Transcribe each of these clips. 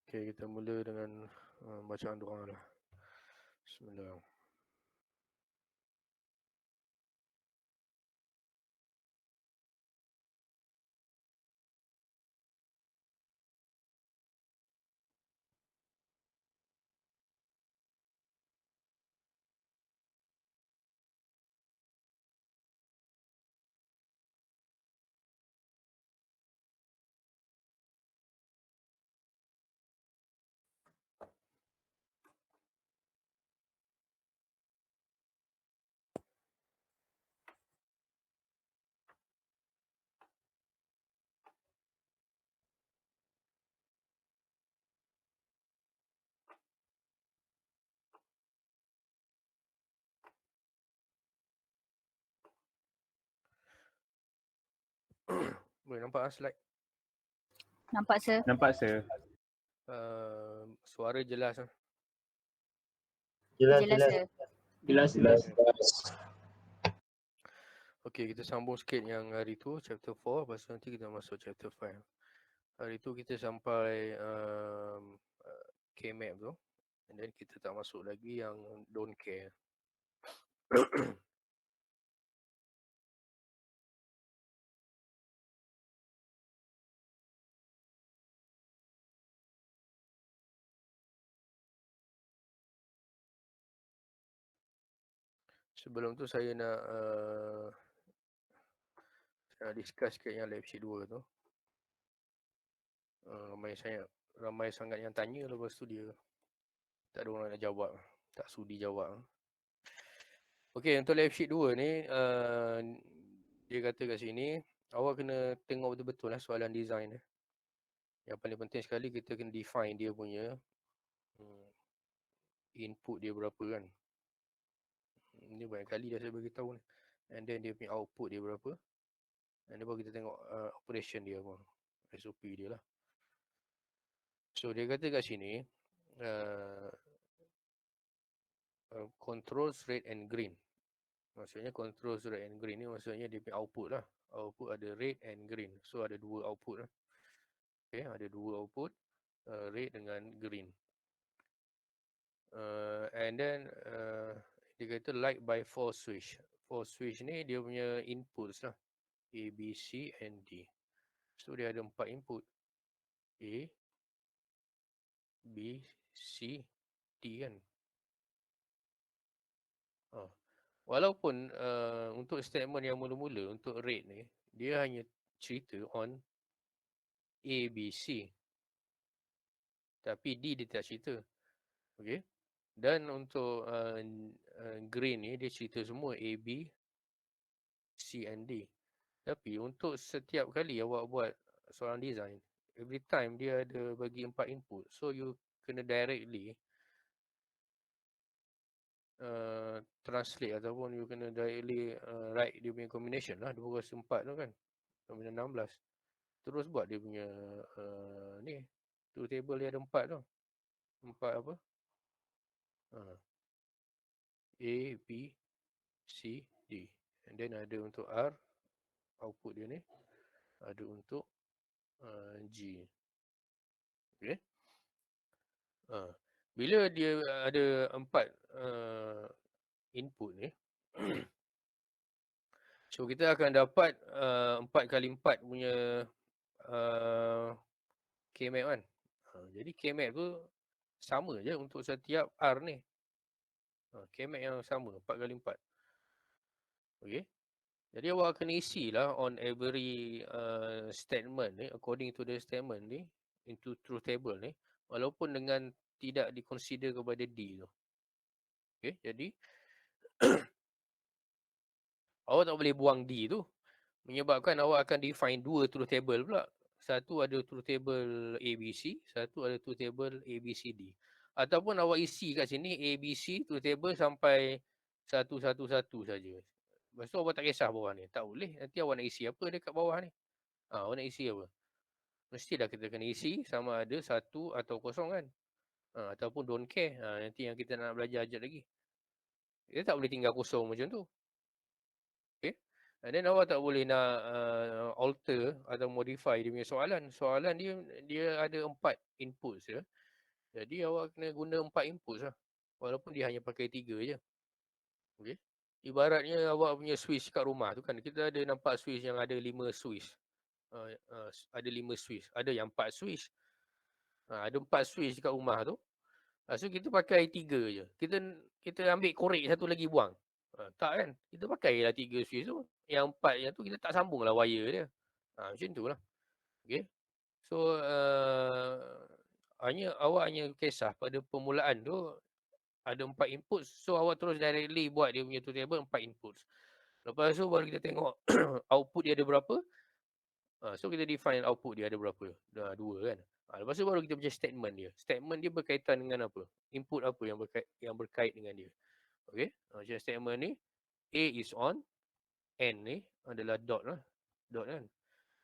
Okey, kita mula dengan bacaan doa lah. Bismillah. Boleh nampak slide? Nampak, sir. Nampak, sir. Suara jelas lah. Jelas, Jelas. sir. Jelas. Okey, kita sambung sikit yang hari tu chapter 4, lepas tu nanti kita masuk chapter 5. Hari tu kita sampai K-map tu, and then kita tak masuk lagi yang don't care. Sebelum tu saya nak discuss sikit yang lab sheet 2 tu. Ramai sangat yang tanya, lepas tu dia tak ada orang nak jawab, tak sudi jawab. Okey, untuk lab sheet 2 ni dia kata kat sini awak kena tengok betul-betul lah soalan design ni. Yang paling penting sekali kita kena define dia punya input dia berapa kan. Ini banyak kali dah saya beritahu ni. And then dia punya output dia berapa. And then baru kita tengok operation dia apa. SOP dia lah. So dia kata kat sini controls red and green. Maksudnya controls red and green ni maksudnya dia punya output lah. Output ada red and green. So ada dua output lah. Okay, ada dua output, red dengan green. And then dia kata light by 4 switch. 4 switch ni dia punya inputs lah. A, B, C and D. So dia ada 4 input. A, B, C, D kan. Walaupun untuk statement yang mula-mula untuk red ni, dia hanya cerita on A, B, C. Tapi D dia tak cerita. Okay. Dan untuk green ni dia cerita semua A, B, C and D. Tapi untuk setiap kali awak buat soalan design, every time dia ada bagi 4 input. So you kena directly translate ataupun you kena directly write dia punya combination lah. 2 kuasa 4 tu kan. Combination 16. Terus buat dia punya ni. Tu table dia ada 4 tu. 4 apa? A, B, C, D. And then ada untuk R, output dia ni. Ada untuk G. Okay. Bila dia ada 4 input ni, so kita akan dapat 4x4 punya K-map kan. Jadi K-map tu sama je untuk setiap R ni. K-map yang sama, 4x4. Okay. Jadi awak kena isi lah on every statement ni, according to the statement ni, into truth table ni, walaupun dengan tidak diconsider kepada D tu. Okay, jadi awak tak boleh buang D tu. Menyebabkan awak akan define 2 truth table pula. Satu ada truth table ABC, satu ada truth table ABCD. Ataupun awak isi kat sini ABC truth table sampai 111 saja. Lepas tu awak tak kisah bawah ni. Tak boleh. Nanti awak nak isi apa dekat bawah ni? Awak nak isi apa? Mestilah kita kena isi sama ada 1 atau 0 kan? Ataupun don't care. Nanti yang kita nak belajar ajak lagi. Kita tak boleh tinggal kosong macam tu. Okay. And then awak tak boleh nak alter atau modify dia punya soalan. Soalan dia ada 4 inputs ya. Jadi awak kena guna 4 input lah. Walaupun dia hanya pakai 3 je. Okey. Ibaratnya awak punya switch kat rumah tu kan, kita ada nampak switch yang ada 5 switch. Ada 5 switch. Ada yang 4 switch. Ada 4 switch kat rumah tu. Lepas tu kita pakai 3 je. Kita ambil korek satu lagi buang. Tak kan? Kita pakailah 3 switch tu. Yang 4 yang tu kita tak sambunglah wire dia. Macam tu lah. Okey. So, awak hanya kisah pada permulaan tu ada 4 input. So, awak terus directly buat dia punya turntable 4 input. Lepas tu baru kita tengok output dia ada berapa. So, kita define output dia ada berapa. Dah 2 kan. Lepas tu baru kita punya statement dia. Statement dia berkaitan dengan apa? Input apa yang berkait dengan dia. Okey. Macam statement ni, A is on, N ni adalah dot lah. Dot kan.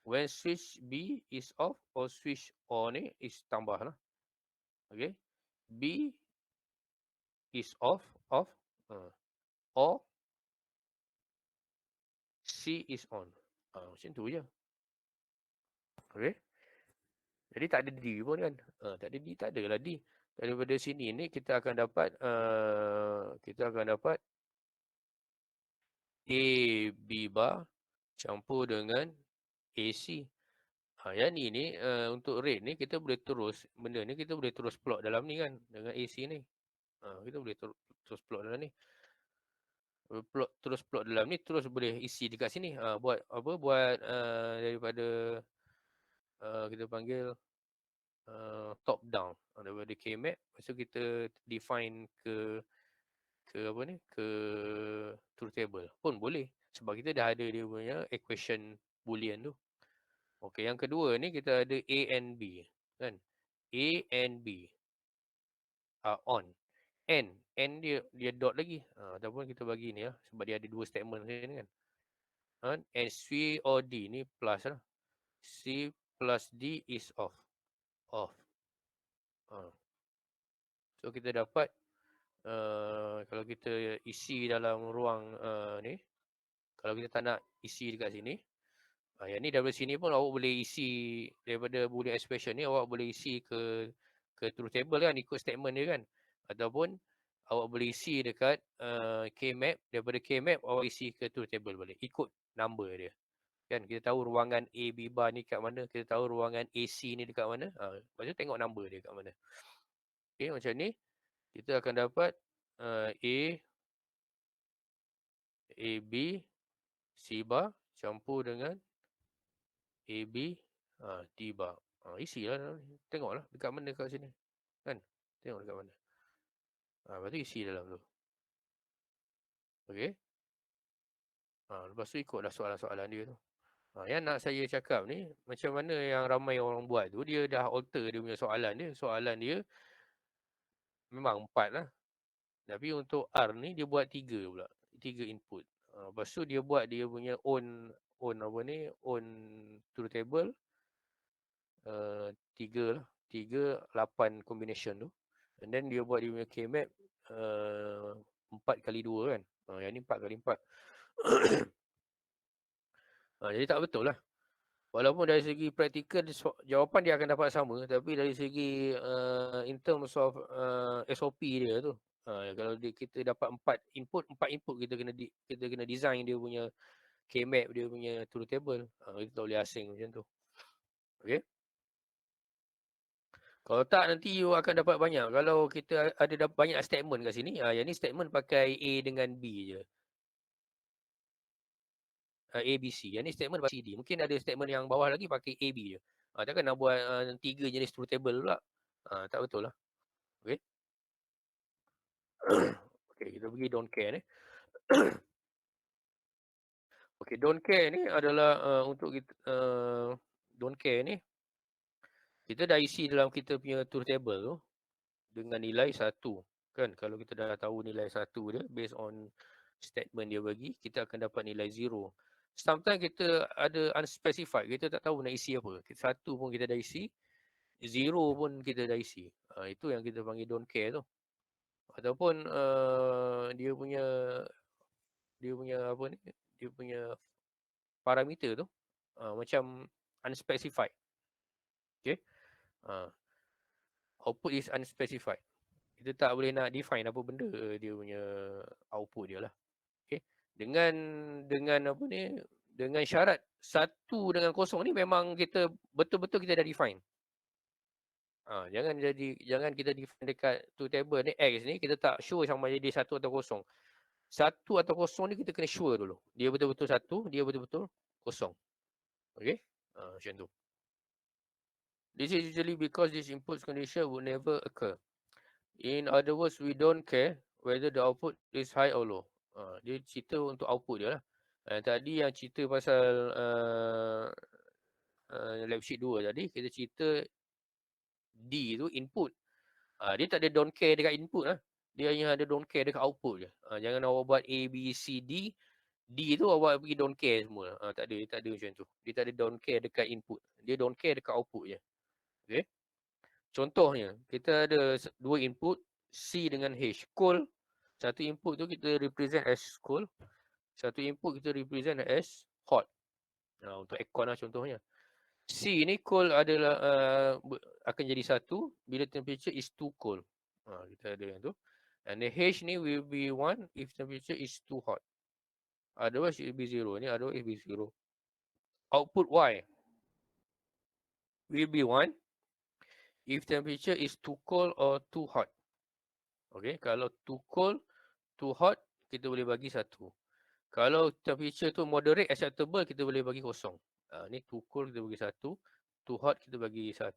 When switch B is off or switch on ni is tambah lah. Okay. B is off, or C is on. Macam tu je. Okay. Jadi tak ada D pun kan. Tak ada D, tak adalah D. Daripada sini ni kita akan dapat A, B bar campur dengan AC. Yang ni untuk rate ni kita boleh terus, benda ni kita boleh terus plot dalam ni kan dengan AC ni. Kita boleh terus plot dalam ni. Terus plot dalam ni, terus boleh isi dekat sini. Buat apa? Buat daripada kita panggil top down daripada K-map. Lepas tu kita define ke apa ni? Ke truth table pun boleh. Sebab kita dah ada dia punya equation boolean tu. Okey, yang kedua ni kita ada A and B. Kan? A and B are on. N dia dot lagi. Ataupun kita bagi ni lah. Sebab dia ada dua statement sini kan. And C or D ni plus lah. C plus D is off. Off. So kita dapat kalau kita isi dalam ruang ni. Kalau kita tak nak isi dekat sini. Yang ni daripada sini pun awak boleh isi daripada boolean expression ni, awak boleh isi ke truth table kan, ikut statement dia kan. Ataupun awak boleh isi dekat K-map, daripada K-map awak isi ke truth table boleh, ikut number dia. Kan kita tahu ruangan A, B bar ni kat mana, kita tahu ruangan AC ni dekat mana. Lepas tu tengok number dia kat mana. Okay, macam ni kita akan dapat A, B, C bar campur dengan A, B, D bar. Isi lah. Tengoklah dekat mana kat sini. Kan? Tengok dekat mana. Lepas tu isi dalam tu. Okay. Lepas tu ikutlah soalan-soalan dia tu. Yang nak saya cakap ni, macam mana yang ramai orang buat tu, dia dah alter dia punya soalan dia. Soalan dia memang 4 lah. Tapi untuk R ni dia buat 3 pula. 3 input. Lepas tu dia buat dia punya own apa ni, own truth table. 3 lah. 3, 8 combination tu. And then dia buat dia punya K-map 4 kali 2 kan. Yang ni 4 kali 4. Jadi tak betul lah. Walaupun dari segi praktikal jawapan dia akan dapat sama, tapi dari segi in terms of SOP dia tu, kalau kita dapat 4 input kita kena design dia punya K-map, dia punya truth table. Kita tak boleh asing macam tu. Okay. Kalau tak nanti you akan dapat banyak. Kalau kita ada banyak statement kat sini, yang ni statement pakai A dengan B je. A, B, C. Yang ni statement pakai C, D. Mungkin ada statement yang bawah lagi pakai A, B je. Takkan nak buat 3 jenis truth table pula. Tak betul lah. Okay. Okay, kita pergi don't care ni. Okay, don't care ni adalah untuk kita don't care ni. Kita dah isi dalam kita punya truth table tu dengan nilai 1. Kan, kalau kita dah tahu nilai 1 dia based on statement dia bagi, kita akan dapat nilai 0. Sometimes kita ada unspecified, kita tak tahu nak isi apa. 1 pun kita dah isi, 0 pun kita dah isi. Itu yang kita panggil don't care tu. Ataupun dia punya apa ni, dia punya parameter tu macam unspecified. Okay. output is unspecified. Kita tak boleh nak define apa benda dia punya output dia lah. Okay. Dengan apa ni, dengan syarat 1 dengan 0 ni memang kita betul-betul kita dah define. Jangan kita define dekat tu table ni X ni kita tak sure sama jadi 1 atau 0. 1 atau 0 ni kita kena sure dulu. Dia betul-betul 1, dia betul-betul 0. Okay? Macam tu. This is usually because this input condition would never occur. In other words, we don't care whether the output is high or low. Dia cerita untuk output dia lah. Tadi yang cerita pasal lab sheet 2 tadi, kita cerita D tu input. Dia tak ada don't care dekat input lah. Dia hanya ada don't care dekat output je. Jangan awak buat A, B, C, D. D tu awak pergi don't care semua. Tak ada macam tu. Dia tak ada don't care dekat input. Dia don't care dekat output je. Okay. Contohnya, kita ada 2 input, C dengan H. Cold, satu input tu kita represent as cold. Satu input kita represent as hot. Untuk aircon lah contohnya. C ni cold adalah akan jadi 1 bila temperature is too cold. Kita ada yang tu. And the H ni will be 1 if temperature is too hot. Otherwise it will be 0. Ni otherwise it will be 0. Output Y will be 1 if temperature is too cold or too hot. Okay, kalau too cold, too hot, kita boleh bagi 1. Kalau temperature tu moderate, acceptable, kita boleh bagi 0. Ni too cold kita bagi 1. Too hot kita bagi 1.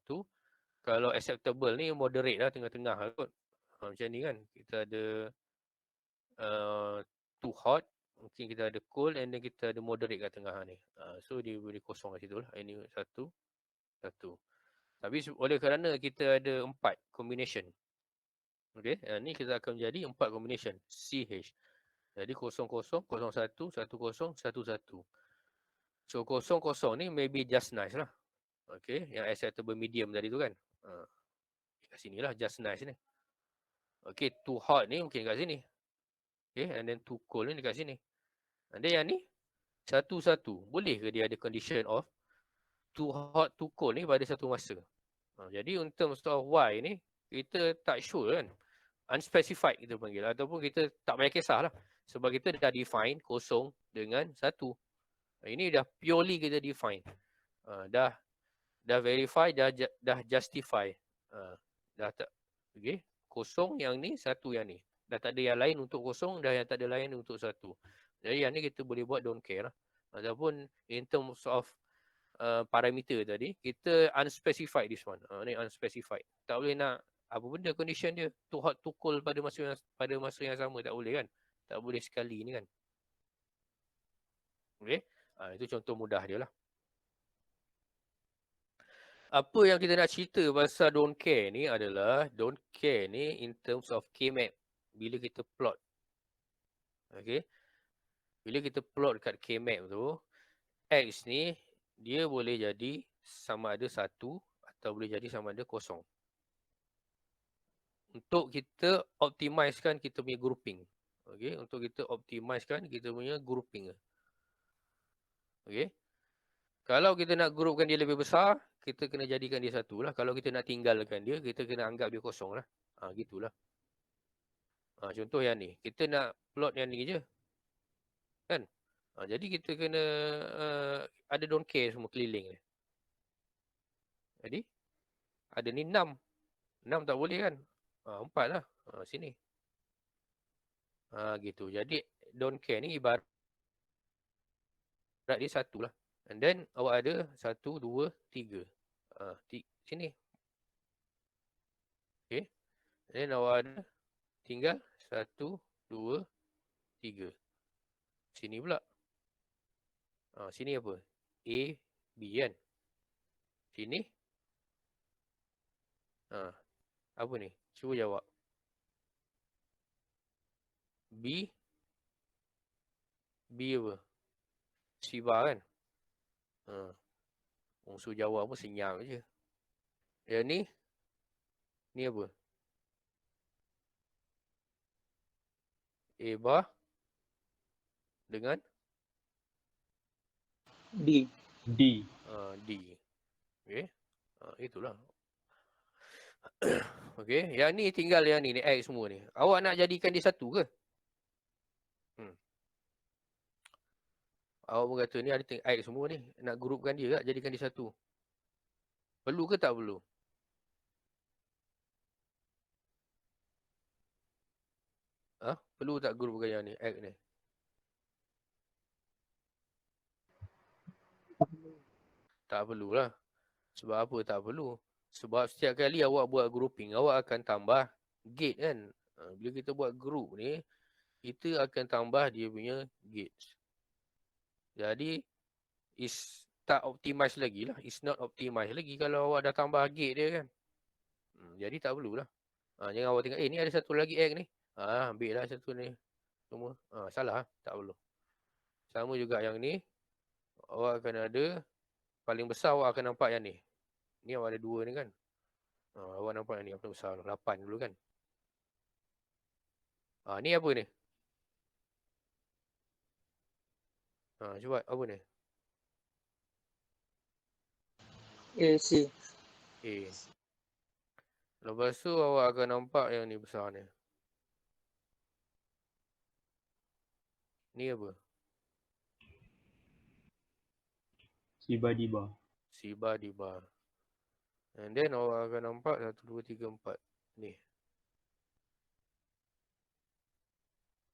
Kalau acceptable ni moderate lah, tengah-tengah lah kot. Macam ni kan, kita ada too hot, mungkin kita ada cold and then kita ada moderate kat tengah ni. So dia boleh 0 kat situ lah. Ini 1, 1. Tapi oleh kerana kita ada 4 combination. Okay, ni kita akan jadi 4 combination CH. Jadi 00, 01, 10, 11. So 00 ni maybe just nice lah. Okay, yang acceptable medium tadi tu kan. Kat sini lah just nice ni. Okay, too hot ni mungkin kat sini. Okay, and then too cold ni dekat sini. And then yang ni 1, 1. Boleh ke dia ada condition of too hot, too cold ni pada satu masa? Jadi in terms of Y ni, kita tak sure kan. Unspecified kita panggil. Ataupun kita tak payah kisah lah. Sebab kita dah define 0 dengan 1. Ini dah purely kita define. Dah verify, dah justify. Dah tak. Okay. 0 yang ni, 1 yang ni. Dah tak ada yang lain untuk 0, dah yang tak ada lain untuk 1. Jadi yang ni kita boleh buat don't care lah. Ataupun in terms of parameter tadi, kita unspecified this one. Ni unspecified. Tak boleh nak apa benda condition dia too hot, too cold pada masa yang sama. Tak boleh kan. Tak boleh sekali ni kan. Okay. Itu contoh mudah dia lah. Apa yang kita nak cerita pasal don't care ni adalah don't care ni in terms of K-map. Bila kita plot. Okay. Bila kita plot kat K-map tu, X ni dia boleh jadi sama ada 1 atau boleh jadi sama ada 0. Untuk kita optimizekan kita punya grouping. Okay. Untuk kita optimizekan kita punya grouping. Okay. Kalau kita nak groupkan dia lebih besar, kita kena jadikan dia 1 lah. Kalau kita nak tinggalkan dia, kita kena anggap dia 0 lah. Gitulah. Contoh yang ni. Kita nak plot yang ni je. Kan? Jadi kita kena ada don't care semua keliling ni. Jadi, ada ni 6. 6 tak boleh kan? 4 lah. Sini. Gitu. Jadi, don't care ni ibarat dia 1 lah. And then, awak ada 1, 2, 3. Sini. Okay. And then, awak ada tinggal 1, 2, 3. Sini pula. Sini apa? A, B kan? Sini. Apa ni? Cuba jawab. B. B apa? C bar kan? Musuh Jawa pun senyap je. Yang ni. Ni apa? A bar. Dengan? D. D. Okay. Itulah. Okey, yang ni tinggal yang ni X semua ni. Awak nak jadikan dia satu ke? Awak pun kata ni ada X semua ni. Nak grupkan dia tak? Jadikan dia satu. Perlu ke tak perlu? Perlu tak grupkan yang ni, X ni? Tak perlulah. Sebab apa tak perlu? Sebab setiap kali awak buat grouping, awak akan tambah gate kan. Bila kita buat group ni, kita akan tambah dia punya gates. Jadi, is tak optimize lagi lah. It's not optimize lagi kalau awak dah tambah gate dia kan. Jadi tak perlulah. Jangan awak tengok, ni ada satu lagi X ni. Ambil lah satu ni. Semua. Salah. Tak perlu. Sama juga yang ni. Awak akan ada, paling besar awak akan nampak yang ni. Ni awak ada 2 ni kan. Awak nampak yang ni apa besar. 8 dulu kan. Ni apa ni? Cuba apa ni? AC. A. Lepas tu awak akan nampak yang ni besar ni. Ni apa? Siba Diba. Siba Diba. And then awak akan nampak 1, 2, 3, 4. Ni.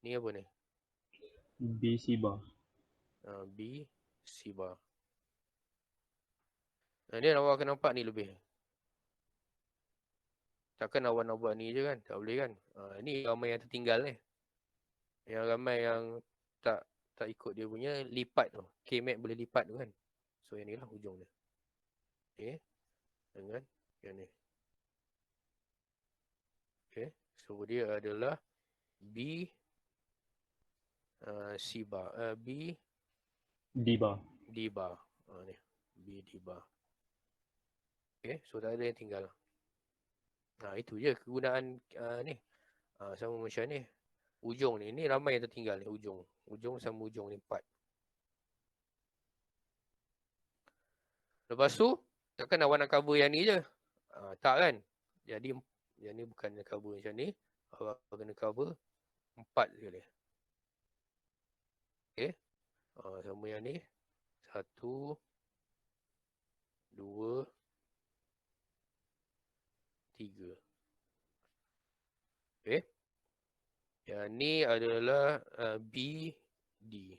Ni apa ni? B Siba. B. Siba. And then awak akan nampak ni lebih. Takkan awak nak buat ni je kan? Tak boleh kan? Ni ramai yang tertinggal ni. Yang ramai yang tak ikut dia punya lipat tu. K-map boleh lipat tu kan? So yang ni lah hujung dia. Okay. Dengan yang ni. Okay. So dia adalah B. Siba. B. Diba. Diba. Ni. B. Diba. Okay. So tak ada yang tinggal. Itu je kegunaan ni. Sama macam ni. Ujung ni. Ni ramai yang tertinggal ni. Ujung. Ujung sama ujung ni 4. Lepas tu, takkan awak nak cover yang ni je? Tak kan? Jadi, yang ni bukan cover macam ni. Awak kena cover 4 sekali. Okay. Sama yang ni. 1, 2, 3. Okay. Yang ni adalah B, D.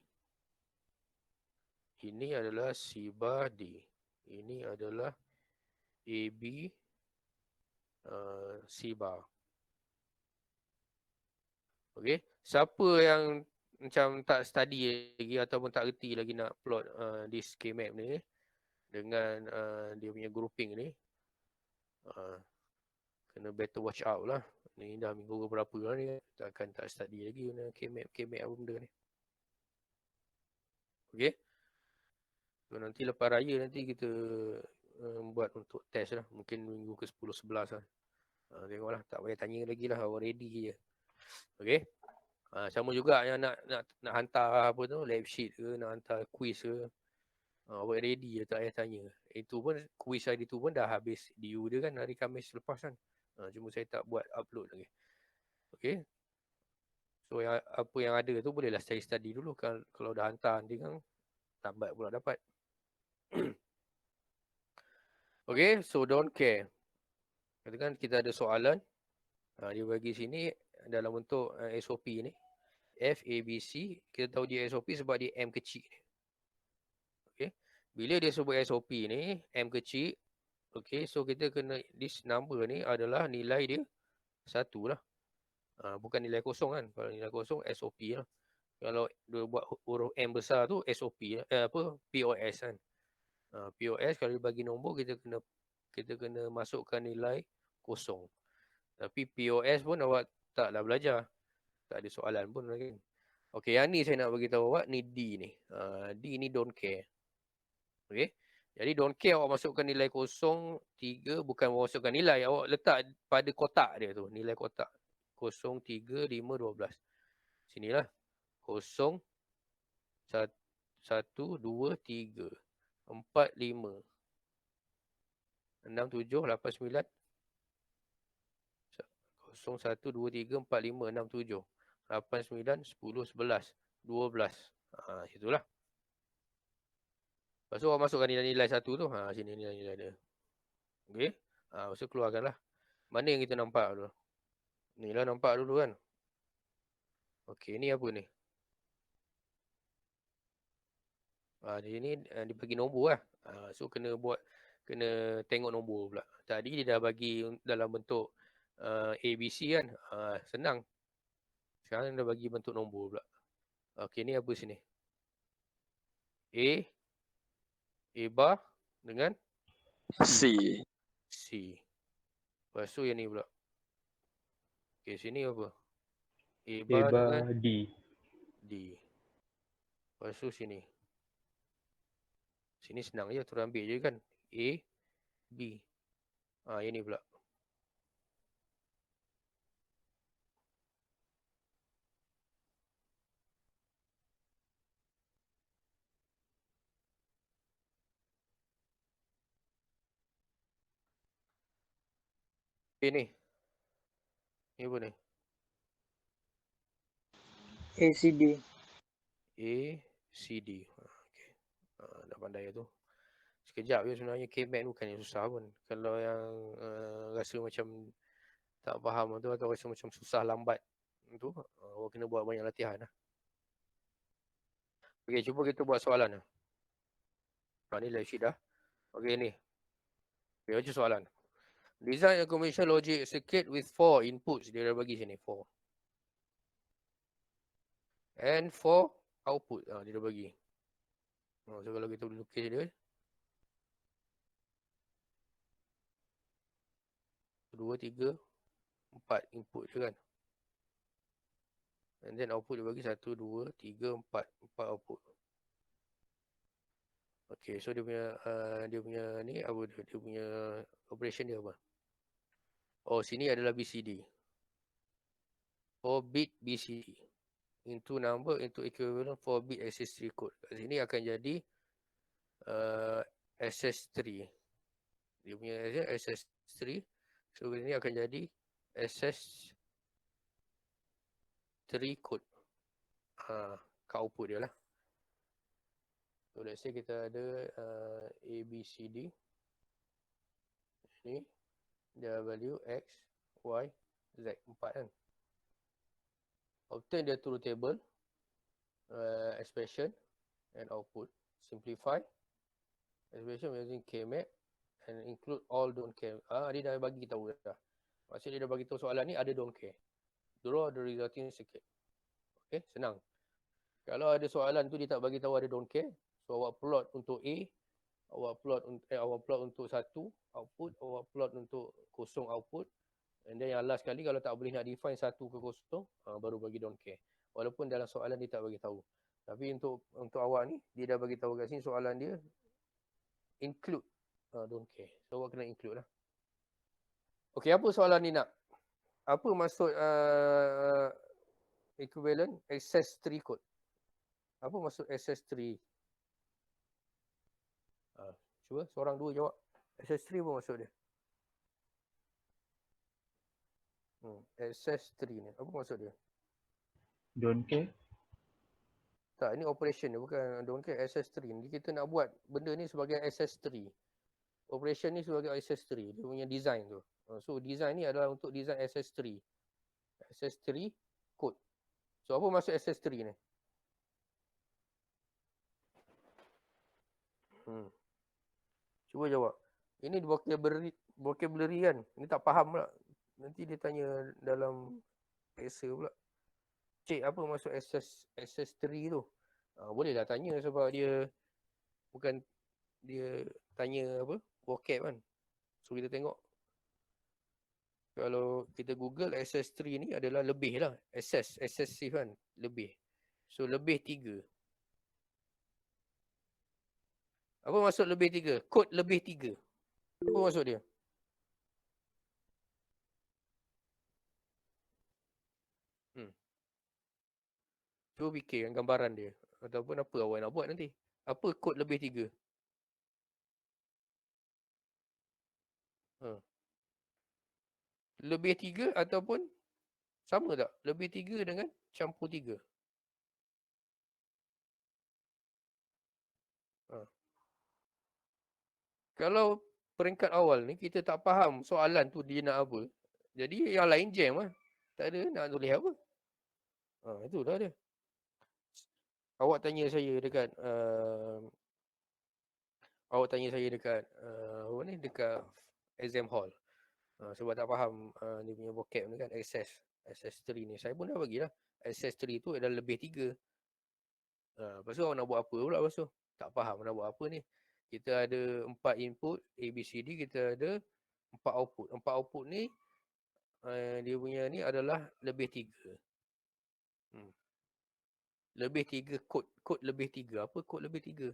Ini adalah Siba D. Ini adalah AB, Siba. Okay. Siapa yang macam tak study lagi ataupun tak reti lagi nak plot this K-map ni dengan dia punya grouping ni, kena better watch out lah. Ni dah minggu berapa lah ni, takkan tak study lagi guna K-map apa benda ni. Okay. So nanti lepas raya nanti kita buat untuk test lah. Mungkin minggu ke 10, 11 lah. Tengoklah, tak payah tanya lagi lah, awak ready je. Okay. Sama juga yang nak hantar apa tu, lab sheet ke, nak hantar quiz ke. Awak ready je, tak payah tanya. Itu pun, quiz hari tu pun dah habis due dia kan hari Khamis lepas kan. Cuma saya tak buat upload lagi. Okay. So apa yang ada tu bolehlah saya study dulu. Kalau dah hantar nanti kan lambat pula dapat. Okay, so don't care. Katakan kita ada soalan. Dia bagi sini dalam bentuk SOP ni. F, A, B, C. Kita tahu dia SOP sebab dia M kecil. Okay. Bila dia sebut SOP ni, M kecil. Okay, so kita kena, this number ni adalah nilai dia 1 lah. Bukan nilai kosong kan. Kalau nilai kosong, SOP lah. Kalau dia buat huruf M besar tu, SOP lah. POS kan. POS kalau dia bagi nombor, kita kena masukkan nilai kosong. Tapi POS pun awak taklah belajar. Tak ada soalan pun lagi. Okay, yang ni saya nak bagi tahu awak, ni D ni. D ni don't care. Okay. Jadi don't care awak masukkan nilai 0, 3, bukan awak masukkan nilai. Awak letak pada kotak dia tu. Nilai kotak. 0, 3, 5, 12. Sinilah. 0, 1, 2, 3, 4, 5, 6, 7, 8, 9, 0, 1, 2, 3, 4, 5, 6, 7, 8, 9, 10, 11, 12. Situlah. Lepas tu awak masukkan nilai-nilai satu tu. Sini nilai-nilai dia. Okey. Lepas tu keluarkanlah. Mana yang kita nampak dulu? Ni lah nampak dulu kan. Okey, ni apa ni? Di sini dia bagi nombor lah. So kena tengok nombor pula. Tadi dia dah bagi dalam bentuk ABC kan. Senang. Sekarang dia dah bagi bentuk nombor pula. Okey, ni apa sini? A bar dengan C. C. Lepas tu yang ni pula. Okey, sini apa? A A bar dengan bar D. D. Lepas tu sini. Sini senang je, terus ambil je kan. A, B. Yang ni pula. Okay, ni. Ni apa ni? ACD. A, C, D. Okay. Dah pandai tu. Sekejap je sebenarnya KMAT tu bukan yang susah pun. Kalau yang rasa macam tak faham tu atau rasa macam susah lambat tu, awak kena buat banyak latihan lah. Okay, cuba kita buat soalan lah. Ni live sheet dah. Okay, ni. Okay, baca soalan. Design a combination logic circuit with 4 inputs. Dia dah bagi sini 4. And 4 output. Dia dah bagi. So kalau kita lukis dia. 2, 3, 4 input je kan. And then output dia bagi 1, 2, 3, 4. 4 output. Okay, so dia punya ni apa dia? Dia punya operation dia apa? Sini adalah BCD. 4 bit BCD. Into number, into equivalent 4 bit SS3 code. Kat sini akan jadi SS3. Dia punya SS3. So ini akan jadi SS3 code. Ke output dia lah. So let's say kita ada ABCD. Ni dia value X, Y, Z. 4 kan. Obtain the truth table, expression and output. Simplify expression using KMAP and include all don't care. Dia dah bagi tahu dah. Maksudnya dia dah bagi tahu soalan ni ada don't care. Draw the resulting circuit. Okay, senang. Kalau ada soalan tu dia tak bagi tahu ada don't care, so awak plot untuk A, awak plot untuk 1 output, awak plot untuk 0 output. And then yang last kali kalau tak boleh nak define 1 ke 0, baru bagi don't care. Walaupun dalam soalan dia tak bagi tahu. Tapi untuk awak ni, dia dah bagi tahu kat sini soalan dia include don't care. So awak kena include lah. Okey, apa soalan ni nak? Apa maksud equivalent access 3 code? Apa maksud access 3? Cuba seorang dua jawab. Access 3 apa maksud dia? Access 3 ni. Apa maksud dia? Don't care. Tak, ini operation dia bukan don't care. Access 3 ni kita nak buat benda ni sebagai access 3. Operation ni sebagai access 3. Dia punya design tu. So design ni adalah untuk design access 3. Access 3 code. So apa maksud access 3 ni? Cuba jawab. Ini vocabulary kan. Ini tak faham pula. Nanti dia tanya dalam essay pula. Cik, apa maksud access 3 tu? Bolehlah tanya sebab dia bukan dia tanya apa? Vocab kan. So kita tengok. Kalau kita Google access 3 ni adalah lebih lah. Excessive kan. Lebih. So lebih 3. Apa maksud lebih 3? Kod lebih 3. Apa maksud dia? Cuba fikirkan gambaran dia. Ataupun apa awak nak buat nanti. Apa kod lebih 3? lebih 3 ataupun sama tak? Lebih 3 dengan campur 3. Kalau peringkat awal ni kita tak faham soalan tu dia nak apa. Jadi yang lain jam lah. Tak ada nak tulis apa. Itulah dia. Awak tanya saya dekat apa ni, dekat exam hall. Sebab tak faham dia punya vocab ni kan, access3 ni. Saya pun dah bagilah. Access3 tu adalah lebih 3. Lepas tu awak nak buat apa pula lepas tu? Tak faham nak buat apa ni. Kita ada 4 input ABCD, kita ada 4 output. 4 output ni dia punya ni adalah lebih 3. Lebih 3 kod lebih 3. Apa kod lebih 3?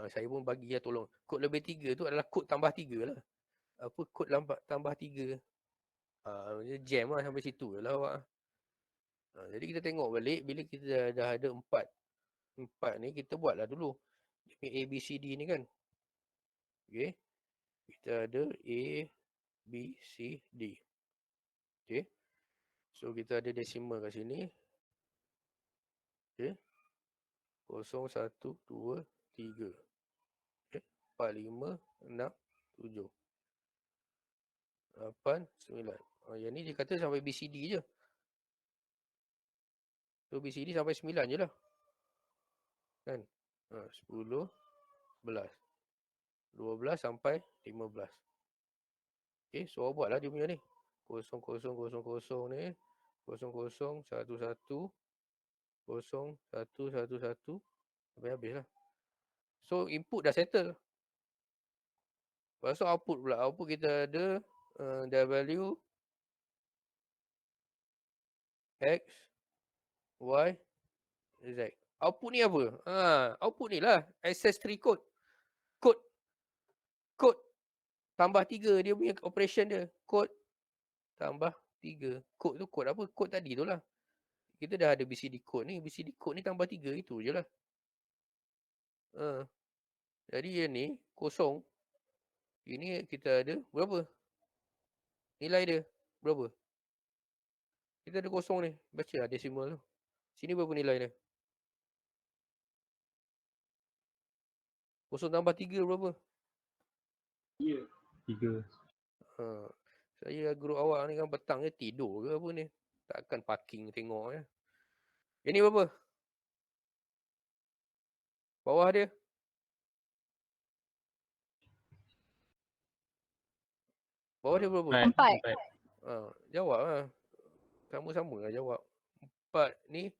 Saya pun bagi ya, tolong. Kod lebih 3 tu adalah kod tambah 3 lah. Apa kod tambah 3? Jam lah sampai situ je lah awak. Jadi kita tengok balik bila kita dah ada 4 ni, kita buatlah dulu. Dia punya ABCD ni kan. Okay. Kita ada A, B, C, D. Okay. So kita ada decimal kat sini. Okay. 0, 1, 2, 3. Okay. 4, 5, 6, 7. 8, 9. Yang ni dia kata sampai BCD je. So BCD sampai 9 je lah. Kan? 10, 11. 12 sampai 15. Okay, so awak buatlah dia punya ni. 0, 0, 0, 0 ni. 0, 0, 1, 1. 0, 1, 1, 1. Sampai habis lah. So input dah settle. Lepas tu output pula. Output kita ada W, X, Y, Z. Output ni apa? Output ni lah. Access3 code. Kod tambah 3 dia punya operation dia. Kod tambah 3. Kod tu kod apa? Kod tadi tu lah. Kita dah ada BCD code ni. BCD code ni tambah 3. Itu je lah. Jadi yang ni kosong. Ini kita ada berapa? Nilai dia berapa? Kita ada kosong ni. Baca lah decimal tu. Sini berapa nilai dia? Kosong tambah 3 berapa? 3. Saya guru awak ni kan petang je tidur ke apa ni? Takkan parking tengok je. Ini berapa? Bawah dia? Bawah dia berapa? 4. Jawab lah. Sama-sama lah jawab. 4 ni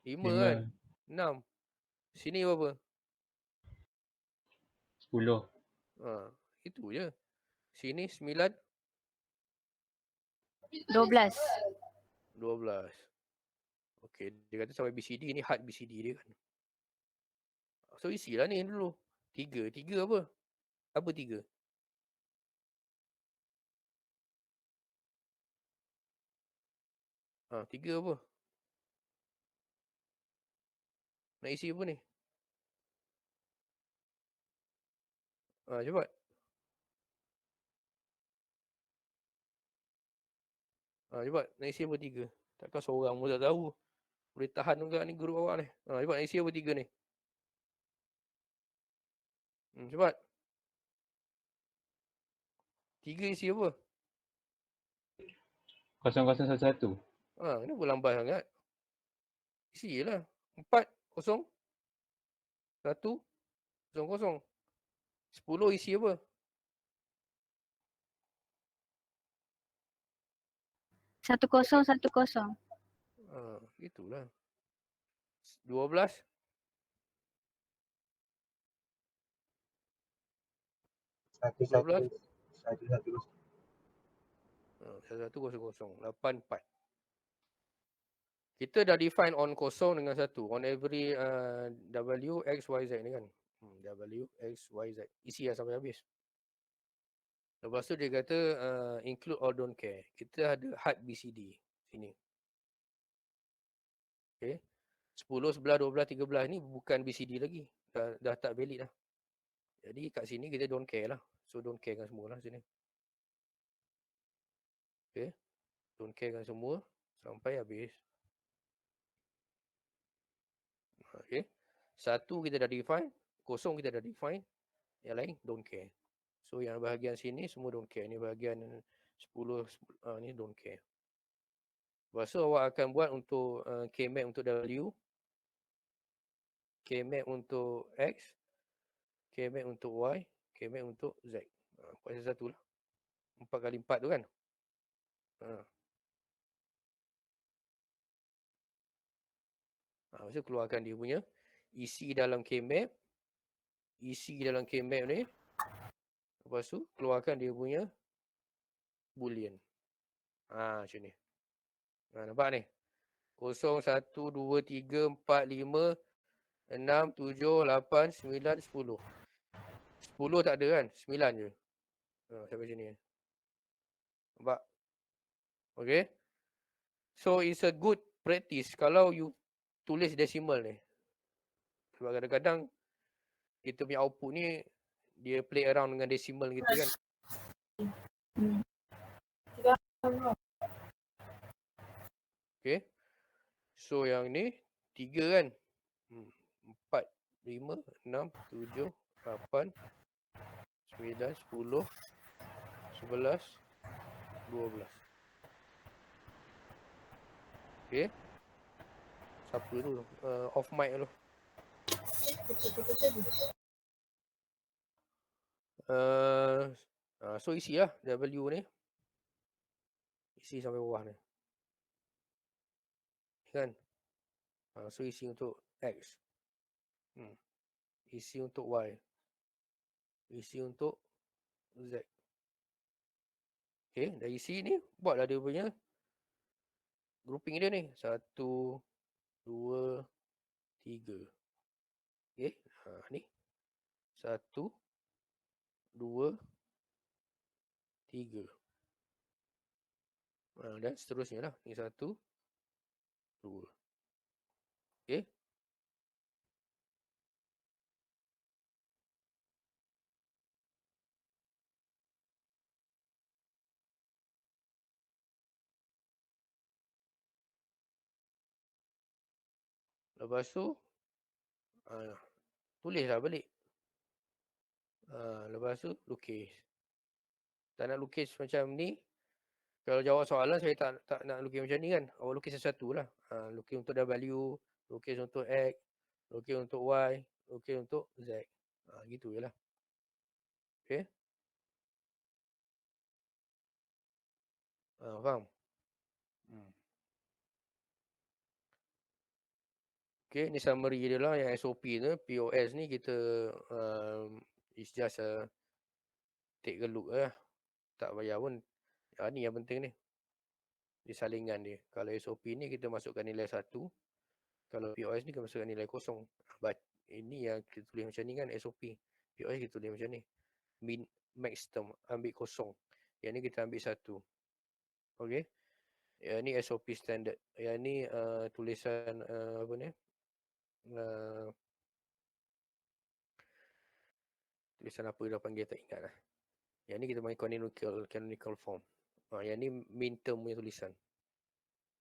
5 kan? 6. Sini berapa? 10. Itu je. Sini 9. 12. 12. Okey, dia kata sampai BCD ni hard BCD dia kan. So isilah ni dulu. 3. 3 apa? Apa 3? Tiga apa? Nak isi apa ni? Cepat. Cepat. Nak isi apa 3? Takkan seorang pun tak tahu. Boleh tahan juga ni guru awak ni. Cepat nak isi apa 3 ni? Cepat. 3 isi apa? 0011. Kenapa lambat sangat? Isi je lah. 4, 0, 1, 0, 0. 10 isi apa? 10, 10. Itulah. 12. 12. 11, 0, 0. 8, 4. Kita dah define on kosong dengan 1. On every W, X, Y, Z ni kan. W, X, Y, Z. Isi lah sampai habis. Lepas tu dia kata include or don't care. Kita ada hard BCD sini. Okay. 10, 11, 12, 13 ni bukan BCD lagi. Dah tak valid dah. Jadi kat sini kita don't care lah. So don't care kan semua lah sini. Okay. Don't carekan semua sampai habis. Okay. Satu kita dah define, kosong kita dah define, yang lain don't care. So yang bahagian sini semua don't care. Ni bahagian 10, ni don't care. Lepas tu awak akan buat untuk K-map untuk W, K-map untuk X, K-map untuk Y, K-map untuk Z. Buat satu lah. 4 kali 4 tu kan. Lepas tu keluarkan dia punya isi dalam K-map, isi dalam K-map ni. Lepas tu keluarkan dia punya boolean. Macam ni. Nampak ni? 0, 1, 2, 3, 4, 5, 6, 7, 8, 9, 10. 10 tak ada kan? 9 je. Sampai sini. Nampak? Okay. So it's a good practice kalau you tulis decimal ni. Sebab kadang-kadang kita punya output ni dia play around dengan decimal kita kan. Okay. So yang ni 3 kan. 4, 5, 6, 7, 8, 9, 10, 11, 12. Okay. Siapa tu? Off mic tu. So isi lah W ni. Isi sampai bawah ni. Kan? So isi untuk X. Isi untuk Y. Isi untuk Z. Okay. Dari isi ni buatlah dia punya grouping dia ni. 1, 2, 3. Okay. Ni. 1, 2, 3. Dan seterusnya lah. Ni 1, 2. Okay. Lepas tu tulislah balik. Lepas tu lukis. Tak nak lukis macam ni. Kalau jawab soalan saya tak nak lukis macam ni kan. Awak lukis satu-satu lah. Lukis untuk W, lukis untuk X, lukis untuk Y, lukis untuk Z. Gitu je lah. Okay. Faham? Okay, ni summary dia lah yang SOP tu. POS ni kita it's just take a look lah. Tak payah pun. Ni yang penting ni. Di salingan dia. Kalau SOP ni kita masukkan nilai 1. Kalau POS ni kita masukkan nilai 0. Ini yang kita tulis macam ni kan SOP. POS kita tulis macam ni. Min, max term ambil 0. Yang ni kita ambil 1. Okay. Yang ni SOP standard. Yang ni tulisan apa ni? Tulisan apa dah panggil tak ingat lah. Yang ni kita panggil canonical form. Yang ni min term punya tulisan.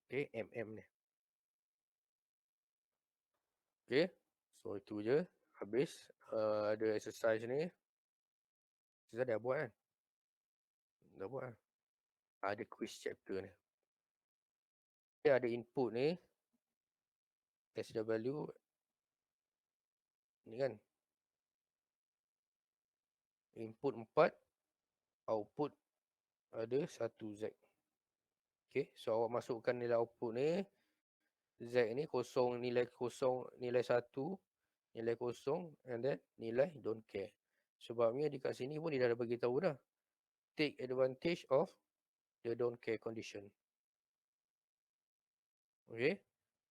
Okay, MM ni. Okay, so itu je. Habis ada exercise ni. Kita dah buat kan? Dah buat kan? Ada quiz chapter ni. Okay, ada input ni. SW. Ni kan. Input 4. Output ada 1Z. Okay, so awak masukkan nilai output ni. Z ni kosong, nilai 1, nilai 0, and then nilai don't care. Sebabnya dekat sini pun dia dah bagi tahu dah. Take advantage of the don't care condition. Okay.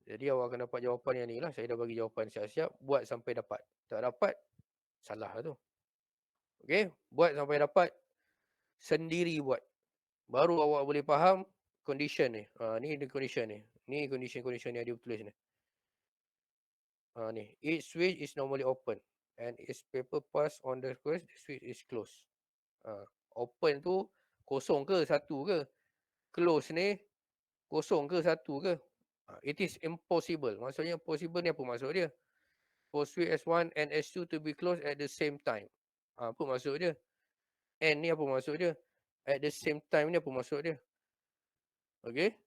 Jadi awak akan dapat jawapan yang ni lah. Saya dah bagi jawapan siap-siap. Buat sampai dapat. Tak dapat, salah lah tu. Okay. Buat sampai dapat. Sendiri buat. Baru awak boleh faham condition ni. Ni the condition ni. Ni condition yang dia tulis ni. Ni. Each switch is normally open. And its paper pass on the switch is closed. Open tu kosong ke satu ke? close ni kosong ke satu ke? It is impossible. Maksudnya possible ni apa maksud dia? For switch S1 and S2 to be closed at the same time. Apa maksud dia? And ni apa maksud dia? At the same time ni apa maksud dia? Okay.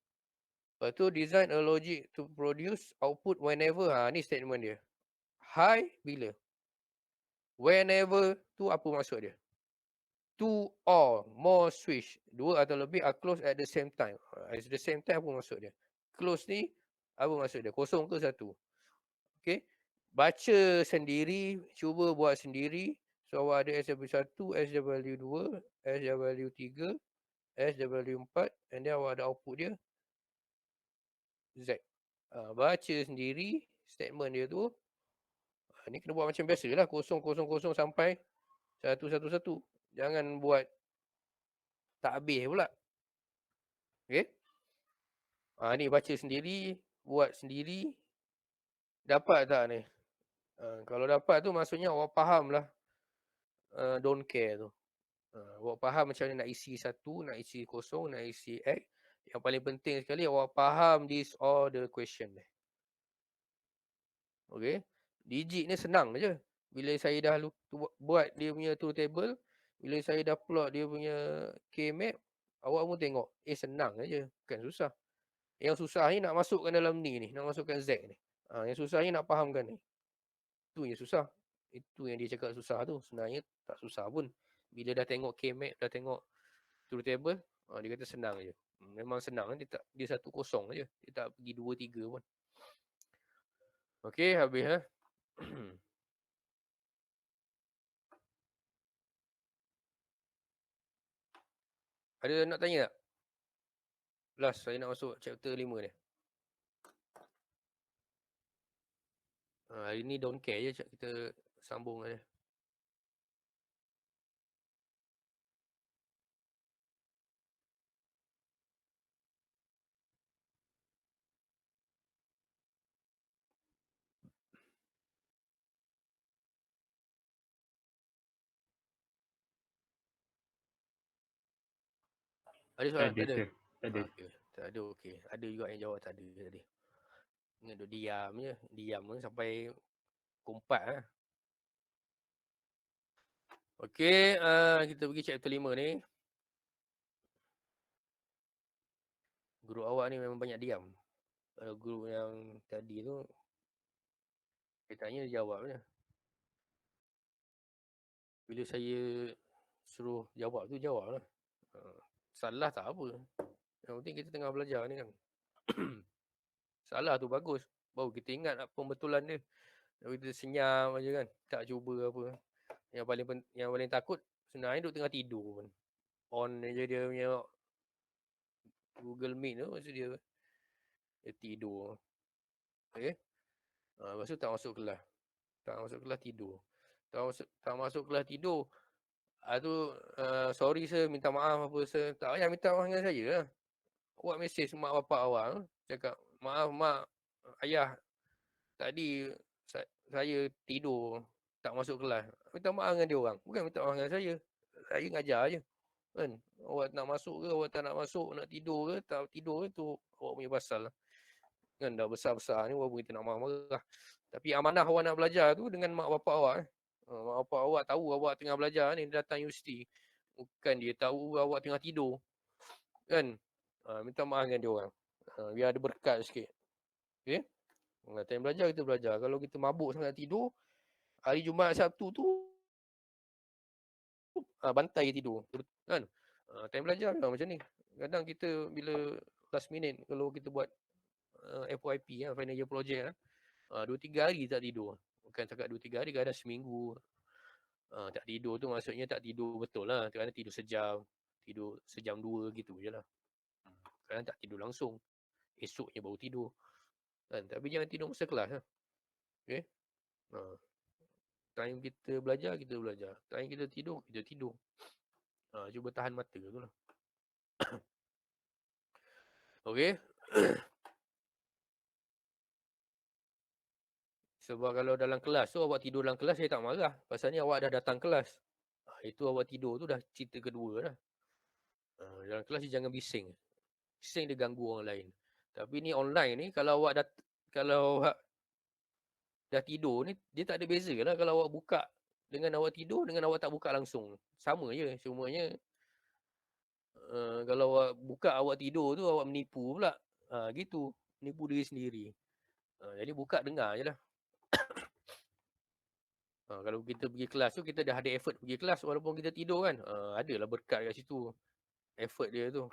Lepas tu design a logic to produce output whenever. Ni statement dia. High bila? Whenever tu apa maksud dia? Two or more switch, dua atau lebih are closed at the same time. At the same time apa maksud dia? Close ni apa maksud dia? Kosong ke satu? Okay. Baca sendiri, cuba buat sendiri. So awak ada SW1, SW2, SW3, SW4 and then awak ada output dia Z. Baca sendiri statement dia tu. Ni kena buat macam biasa lah. 000 sampai 111. Jangan buat tak habis pula. Okay. Ni baca sendiri, buat sendiri. Dapat tak ni? Kalau dapat tu maksudnya awak faham lah. Don't care tu. Awak faham macam mana nak isi 1, nak isi 0, nak isi X. Yang paling penting sekali awak faham this all the question ni. Okay. Digit ni senang je. Bila saya dah buat dia punya truth table, bila saya dah plot dia punya K-map, awak pun tengok. Senang je. Bukan susah. Yang susah ni nak masukkan dalam ni. Nak masukkan Z ni. Yang susah ni nak fahamkan ni. Itu yang susah. Itu yang dia cakap susah tu. Sebenarnya tak susah pun. Bila dah tengok K-map, dah tengok truth table, dia kata senang je. Memang senang. Dia 1 kosong je. Dia tak pergi 2, 3 pun. Okey, habis lah. Ada nak tanya tak? Last, saya nak masuk chapter 5 ni. Hari ni don't care je, kita sambung aja. Ada soalan? Tak ada? Tak ada. Okay. Tak ada, okey. Ada juga yang jawab tak ada tadi. Ingat duk diam je. Diam pun sampai pukul 4 lah. Okey, kita pergi chapter 5 ni. Guru awak ni memang banyak diam. Kalau guru yang tadi tu, saya tanya dia jawab je. Bila saya suruh jawab tu, jawab lah. Salah tak apa. Yang penting kita tengah belajar ni kan. Salah tu bagus. Baru kita ingat pembetulan dia. Kalau kita senyap aja kan. Tak cuba apa. Yang paling takut sebenarnya duk tengah tidur pun. On je dia punya Google Meet tu maksud dia tidur. Okay. Lepas tu tak masuk kelas. Tak masuk kelas tidur. Tak masuk kelas tidur. Tu sorry sir, minta maaf apa sir. Tak payah minta maaf dengan saya lah. Awak mesej mak bapak awak. Cakap maaf mak, ayah. Tadi saya tidur. Tak masuk kelas. Minta maaf dengan dia orang. Bukan minta maaf dengan saya. Saya ngajar je. Kan? Awak nak masuk ke, awak tak nak masuk, nak tidur ke, tak tidur ke, tu awak punya pasal lah. Kan dah besar-besar ni, walaupun kita nak marah-marah. Tapi amanah awak nak belajar tu dengan mak bapak awak. Mak bapak awak tahu awak tengah belajar ni, dia datang universiti. Bukan dia tahu awak tengah tidur. Kan? Minta maaf dengan dia orang. Biar ada berkat sikit. Okay? Time belajar, kita belajar. Kalau kita mabuk sangat tidur, hari Jumaat Sabtu tu, bantai tidur. Kan? Time belajar memang macam ni. Kadang kita bila last minute, kalau kita buat FYP, final year project, 2-3 hari tak tidur. Bukan cakap 2-3 hari, kadang seminggu. Tak tidur tu maksudnya tak tidur betul lah. Kadang tidur sejam, tidur sejam 2 gitu je lah. Kadang tak tidur langsung. Esoknya baru tidur. Kan? Tapi jangan tidur masa kelas lah. Okay? Time kita belajar, kita belajar. Time kita tidur, kita tidur. Cuba tahan mata tu lah. Okay? Sebab kalau dalam kelas tu, awak tidur dalam kelas, saya tak marah. Pasal ni awak dah datang kelas. Itu awak tidur tu dah cerita kedua dah. Dalam kelas jangan bising. Bising dia ganggu orang lain. Tapi ni online ni kalau awak dah tidur ni, dia tak ada beza lah kalau awak buka dengan awak tidur dengan awak tak buka langsung. Sama je. Cumanya kalau awak buka awak tidur tu awak menipu pula. Gitu. Menipu diri sendiri. Jadi buka dengar je lah. Kalau kita pergi kelas tu, kita dah ada effort pergi kelas walaupun kita tidur kan. Adalah berkat kat situ. Effort dia tu.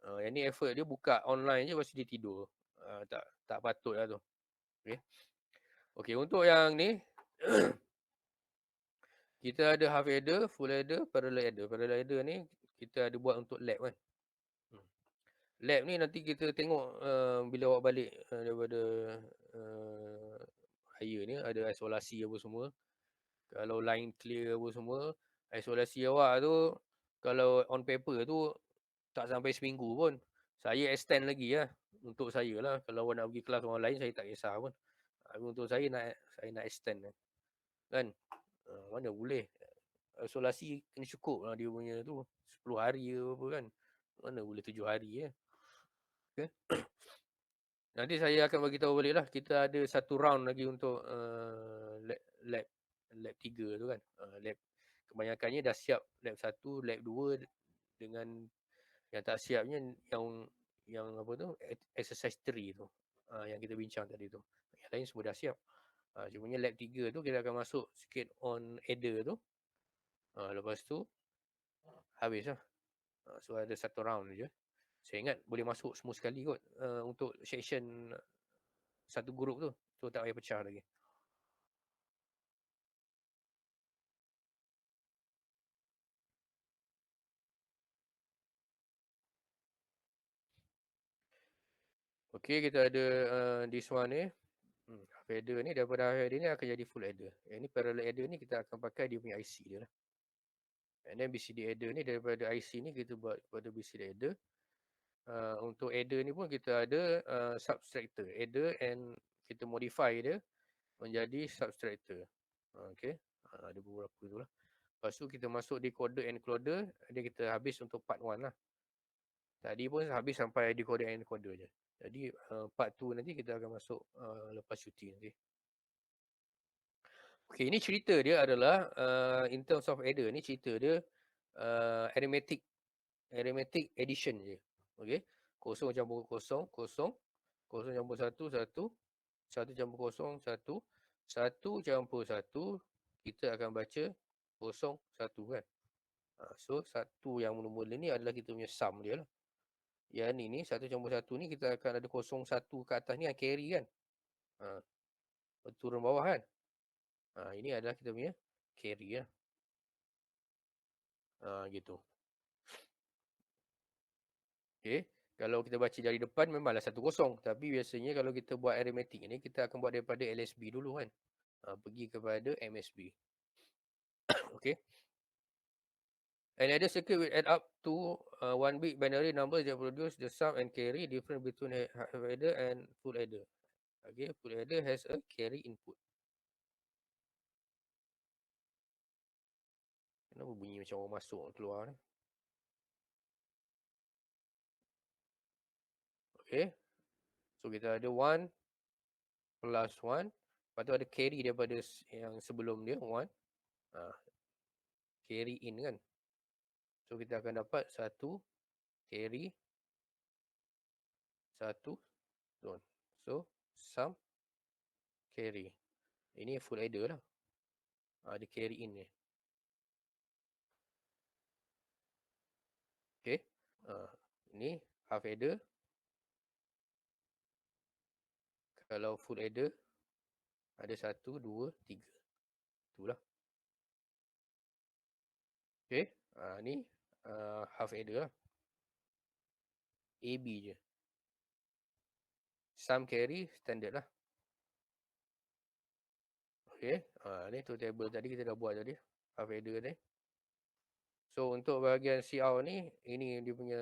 Yang ni effort dia buka online je lepas tu dia tidur. Tak patut lah tu. Okay, untuk yang ni kita ada half adder, full adder, parallel adder. Parallel adder ni kita ada buat untuk lab kan. Lab ni nanti kita tengok bila awak balik daripada hire ni ada isolasi apa semua. Kalau line clear apa semua, isolasi awak tu kalau on paper tu tak sampai seminggu pun. Saya extend lagi lah. Untuk saya lah. Kalau awak nak pergi kelas orang lain, saya tak kisah pun. Untuk saya nak extend. Kan? Mana boleh. Isolasi kena cukup lah dia punya tu. 10 hari ke apa kan. Mana boleh 7 hari je. Okay. Nanti saya akan bagi tahu balik lah. Kita ada satu round lagi untuk lab 3 tu kan. Lab kebanyakannya dah siap lab 1, lab 2 dengan yang tak siapnya yang apa tu exercise 3 tu. Yang kita bincang tadi tu. Yang lain semua dah siap. Cumanya lab 3 tu kita akan masuk sikit on adder tu. Lepas tu habis lah. So ada satu round je. Saya ingat boleh masuk semua sekali kot untuk section satu grup tu. So tak payah pecah lagi. Okay, kita ada this one ni. Half adder ni daripada half adder ni akan jadi full adder. Yang ni parallel adder ni kita akan pakai dia punya IC dia lah. And then BCD adder ni daripada IC ni kita buat pada BCD adder. Untuk adder ni pun kita ada subtractor. Adder and kita modify dia menjadi subtractor. Okay. Ada beberapa tu lah. Lepas tu kita masuk decoder and encoder. Dia kita habis untuk part 1 lah. Tadi pun habis sampai decoder and encoder je. Jadi part 2 nanti kita akan masuk lepas cuti nanti. Okay, ini cerita dia adalah in terms of adder ni cerita dia arithmetic addition je. Okay. 0 campur 0, 0. 0 campur 1, 1. 1 campur 0, 1. 1 campur 1. Kita akan baca 0, 1 kan. So 1 yang mula-mula ni adalah kita punya sum dia lah. Yang ni 1 campur 1 ni kita akan ada 0, 1 ke atas ni yang carry kan. Turun bawah kan. Ini adalah kita punya carry lah. Gitu. Okay. Kalau kita baca dari depan memanglah 1, 0. Tapi biasanya kalau kita buat arithmetic ni, kita akan buat daripada LSB dulu kan. Pergi kepada MSB. Okay. An adder circuit will add up to one big binary number that produce the sum and carry difference between half adder and full adder. Okay, full adder has a carry input. Kenapa bunyi macam orang masuk keluar ni? Okay. So kita ada 1 plus 1. Lepas tu ada carry daripada yang sebelum dia 1. Carry in kan. So kita akan dapat 1 carry 1 zone. So sum carry. Ini full adder lah. Ada carry in ni. Okay. Ini half adder. Kalau full adder ada 1, 2, 3. Itulah. Okay. Ni half adder lah. AB je. Sum carry standard lah. Okay. Ni tu table tadi kita dah buat tadi. Half adder ni. So untuk bahagian CR ni, ini dia punya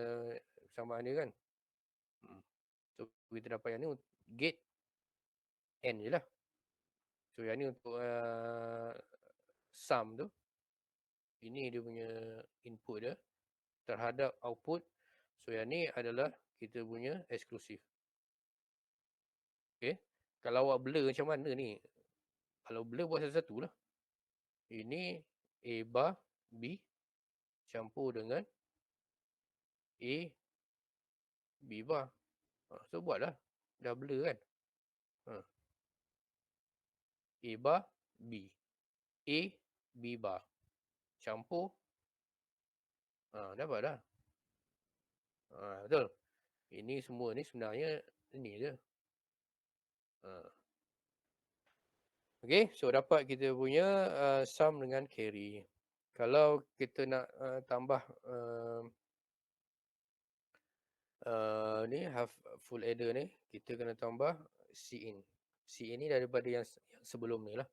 persamaan dia kan. So kita dapat yang ni gate N je lah. So yang ni untuk sum tu. Ini dia punya input dia terhadap output. So yang ni adalah kita punya eksklusif. Okay. Kalau awak blur macam mana ni? Kalau blur buat satu-satu lah. Ini A bar B campur dengan A B bar. So buatlah. Dah blur kan? A bar B. A B bar. Campur. Dapat dah. Betul. Ini semua ni sebenarnya ni je. Okay, so dapat kita punya sum dengan carry. Kalau kita nak tambah ni half full adder ni, kita kena tambah Cin. Cin ni daripada yang sebelum ni lah.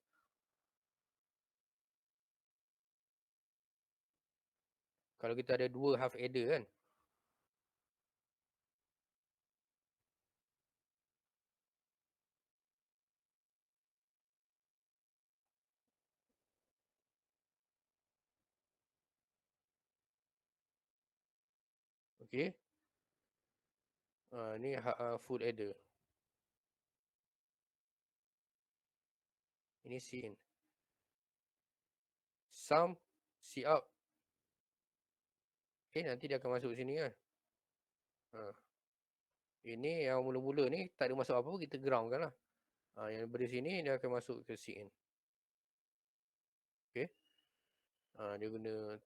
Kalau kita ada dua half adder kan. Okay. Ni full adder. Ini Cin. Sum C out. Okay, nanti dia akan masuk sini kan. Ini yang mula-mula ni tak ada masuk apa-apa, kita ground kan lah. Yang daripada sini dia akan masuk ke Cin. Okay. Dia guna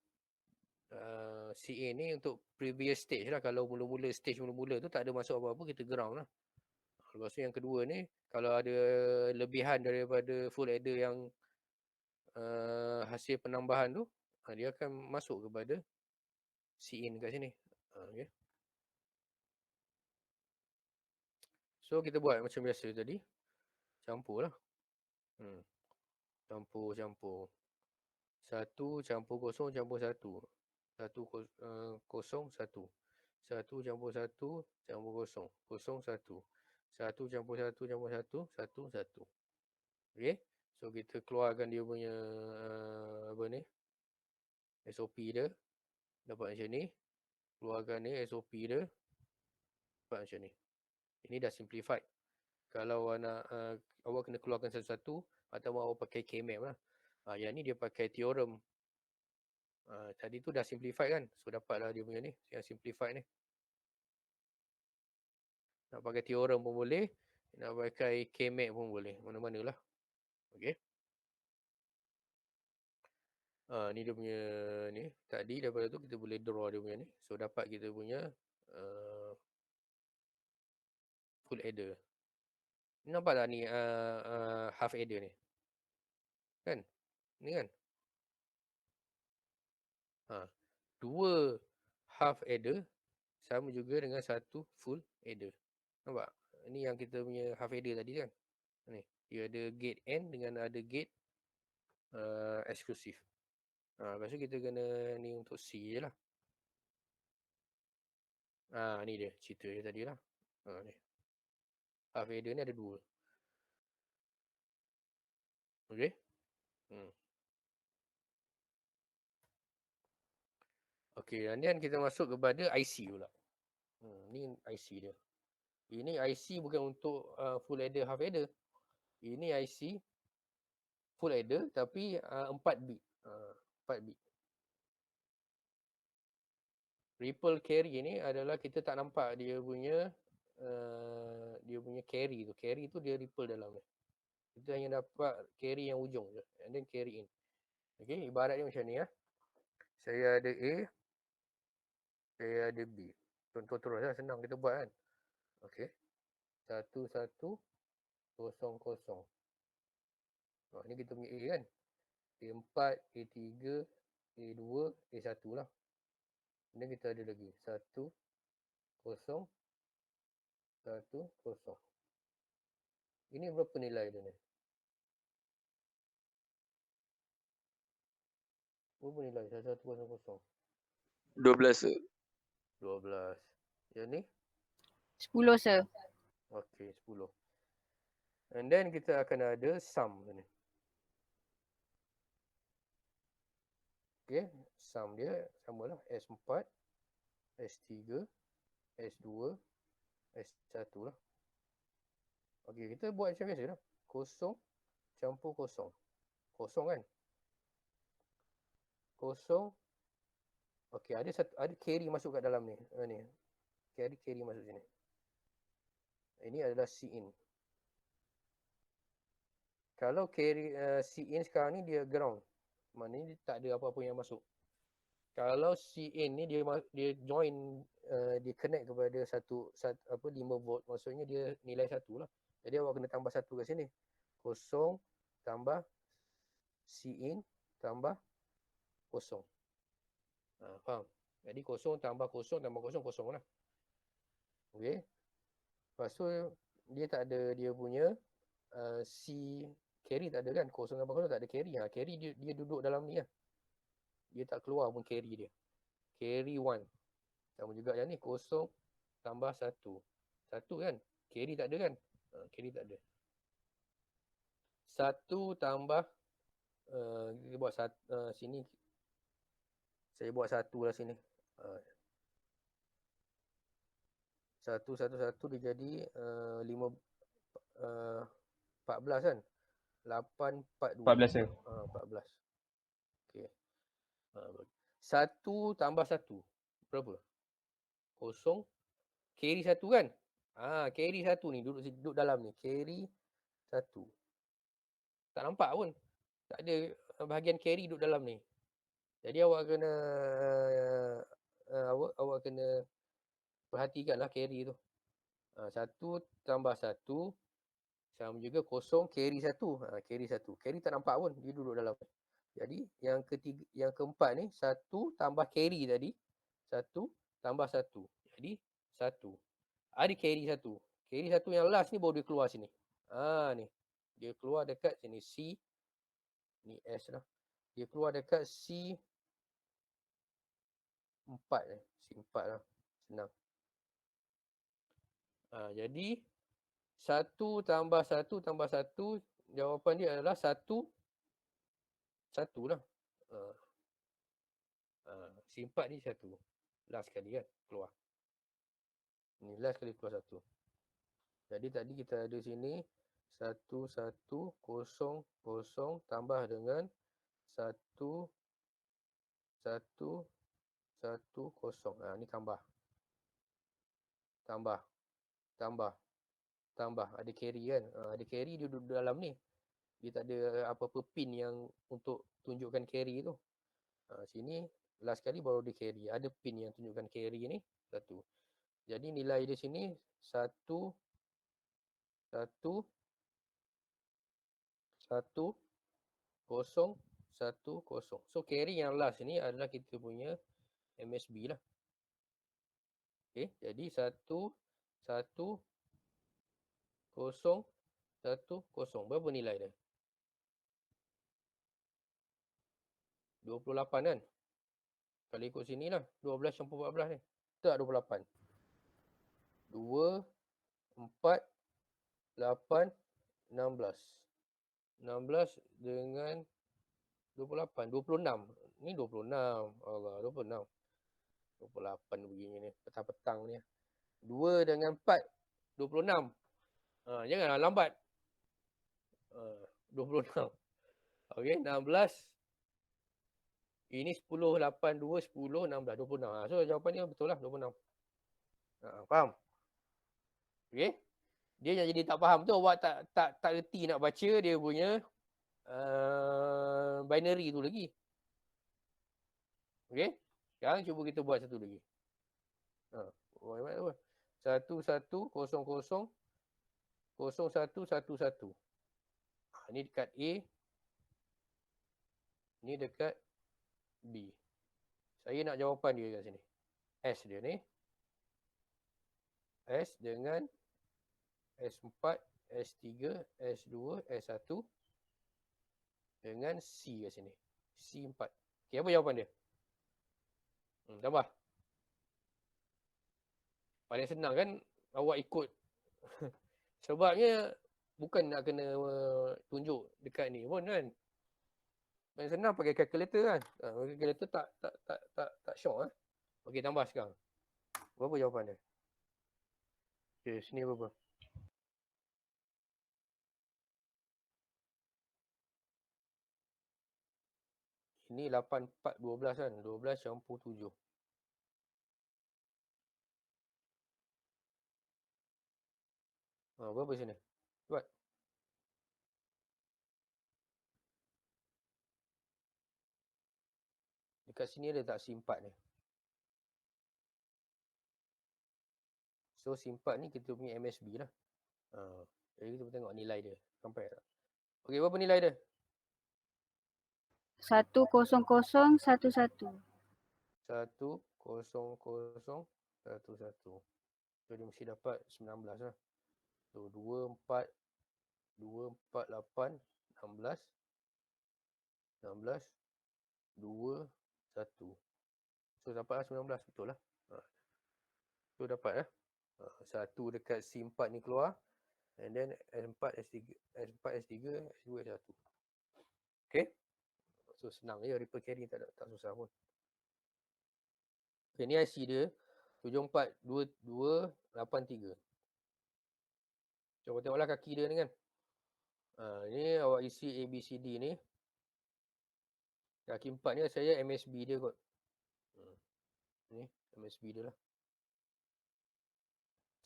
CA ni untuk previous stage lah. Kalau mula-mula stage mula-mula tu tak ada masuk apa-apa, kita ground lah. Lepas tu yang kedua ni, kalau ada lebihan daripada full adder yang hasil penambahan tu, dia akan masuk kepada Cin kat sini. Okay. So kita buat macam biasa tadi. Campur lah. Campur. 1 campur 0 campur 1. 1 0 1. 1 campur 1 campur 0. 0 1. 1 campur 1 campur 1. 1 1. Okay. So kita keluarkan dia punya apa ni, SOP dia. Dapat macam ni. Keluarkan ni SOP dia. Dapat macam ni. Ini dah simplified. Kalau awak kena keluarkan satu-satu, atau awak pakai K-map lah. Yang ni dia pakai theorem. Tadi tu dah simplified kan. So dapatlah dia punya ni. Yang simplified ni. Nak pakai theorem pun boleh. Nak pakai K-map pun boleh. Mana-mana lah. Okay. Ni dia punya ni. Tadi daripada tu kita boleh draw dia punya ni. So dapat kita punya full adder. Nampak tak ni half adder ni? Kan? Ni kan? Dua half adder sama juga dengan satu full adder. Nampak? Ni yang kita punya half adder tadi kan? Ni. Dia ada gate N dengan ada gate eksklusif. Lepas tu kita kena ni untuk C je lah. Ni dia cerita dia tadi lah. Ni. Half adder ni ada dua. Okay. Okay, dan kita masuk kepada IC pula. Ni IC dia. Ini IC bukan untuk full adder, half adder. Ini IC full adder tapi 4 bit. 4 bit. Ripple carry ni adalah kita tak nampak dia punya carry tu. Carry tu dia ripple dalam ni. Kita hanya dapat carry yang ujung je. And then carry in. Okay, ibarat dia macam ni ya. Saya ada A. Saya ada B. Contoh terus lah, senang kita buat kan. Okay. 1 1 0 0. Ni kita punya A kan. A4, A3, A2, A1 lah. Dan kita ada lagi 1 0 1 0. Ini berapa nilai dia ni? Berapa nilai? 1 1 0 0. 12. 12. Yang ni? 10 sir. Okay, 10. And then kita akan ada sum ni. Okay, sum dia samalah S4, S3, S2, S1 lah. Okey, kita buat macam biasa lah. Kosong campur kosong. Kosong kan? Kosong. Okey, ada carry masuk kat dalam ni. Ni. Carry masuk sini. Ini adalah C in. Kalau carry C in sekarang ni dia ground. Maknanya dia tak ada apa-apa yang masuk. Kalau C in ni dia join dia connect kepada 5 volt, maksudnya dia nilai 1 lah. Jadi awak kena tambah 1 kat sini. Kosong tambah C in tambah kosong. Faham? Jadi kosong tambah kosong tambah kosong, kosong lah. Okey. Lepas tu dia tak ada dia punya C carry tak ada kan? Kosong tambah kosong tak ada carry. Carry dia duduk dalam ni lah. Dia tak keluar pun carry dia. Carry 1. Sama juga yang ni. Kosong tambah 1. 1 kan? Carry tak ada kan? Carry tak ada. 1 tambah kita buat sini. Saya buat 1 lah sini. 1 dia jadi 14 kan? 8, 4, 2. 14 ya. 14. Okey. 1 tambah 1. Berapa? Kosong. Carry 1 kan? Carry 1 ni duduk dalam ni. Carry 1. Tak nampak pun. Tak ada bahagian carry duduk dalam ni. Jadi awak kena awak kena perhatikanlah carry tu. 1 tambah 1 sama juga kosong carry 1. Carry 1. Carry tak nampak pun. Dia duduk dalam. Jadi yang keempat ni 1 tambah carry tadi. 1 tambah 1. Jadi 1. Ada carry 1. Carry 1 yang last ni baru dia keluar sini. Ni. Dia keluar dekat sini C. Ni S lah. Dia keluar dekat C 4 ni. C4 lah. Senang. Jadi 1 tambah 1 tambah 1. Jawapan dia adalah 1. 1 lah. C4 ni 1. Last kali kan keluar. Ni last kali keluar 1. Jadi tadi kita ada sini 1, 1, 0, 0 tambah dengan 1, 1, 1, 0. Ni tambah. Tambah. Tambah. Tambah. Ada carry kan? Ada carry dia duduk dalam ni. Dia tak ada apa-apa pin yang untuk tunjukkan carry tu. Sini last kali baru dia carry. Ada pin yang tunjukkan carry ni. 1. Jadi nilai dia sini 1, 1, 1, 0, 1, 0. So carry yang last ni adalah kita punya MSB lah. Okay. Jadi 1, 1, 0, 1, 0. Berapa nilai dia? 28 kan? Kalau ikut sini lah. 12 campur 14 ni. Tak 28. 2, 4, 8, 16. 16 dengan 28. 26. Ni 26. Allah, 26. 28 begini ni. Petang-petang ni. 2 dengan 4. 26. Janganlah lambat. 26. Okey, 16. Ini 10, 8, 2, 10, 16, 26. So jawapan dia betul lah, 26. Faham? Okey. Dia yang jadi tak faham tu awak tak reti nak baca dia punya binary tu lagi. Okey. Sekarang cuba kita buat satu lagi. 1, 1, 0, 0, 0, 1, 1, 1. Ni dekat A. Ni dekat B. Saya nak jawapan dia kat sini. S dia ni. S dengan S4, S3, S2, S1 dengan C kat sini. C4. Okey, apa jawapan dia? Tambah. Paling senang kan awak ikut. Sebabnya bukan nak kena tunjuk dekat ni pun kan. Paling senang pakai calculator kan. Calculator tak syok kan. Okey, tambah sekarang. Berapa jawapan dia? Okay, sini berapa? Ini 8, 4, 12 kan? 12 campur 7. Berapa sini? Buat. Dekat sini ada tak simpat ni? So simpat ni kita punya MSB lah. Jadi kita tengok nilai dia. Sampai tak? Okey, berapa nilai dia? 10011. 10011. So dia mesti dapat 19 lah. So 24, 248, 16, 16, 2, 1. So dapatlah 19, betul lah. So dapat lah. Satu dekat C4 ni keluar. And then S4, S3, S2, S1. Okay. So senang je, ripple carry tak susah pun. Okay, ni IC dia 742283. Cuba tengoklah kaki dia ni kan. Ni awak isi ABCD ni. Kaki 4 ni saya MSB dia kot. Ni MSB dia lah.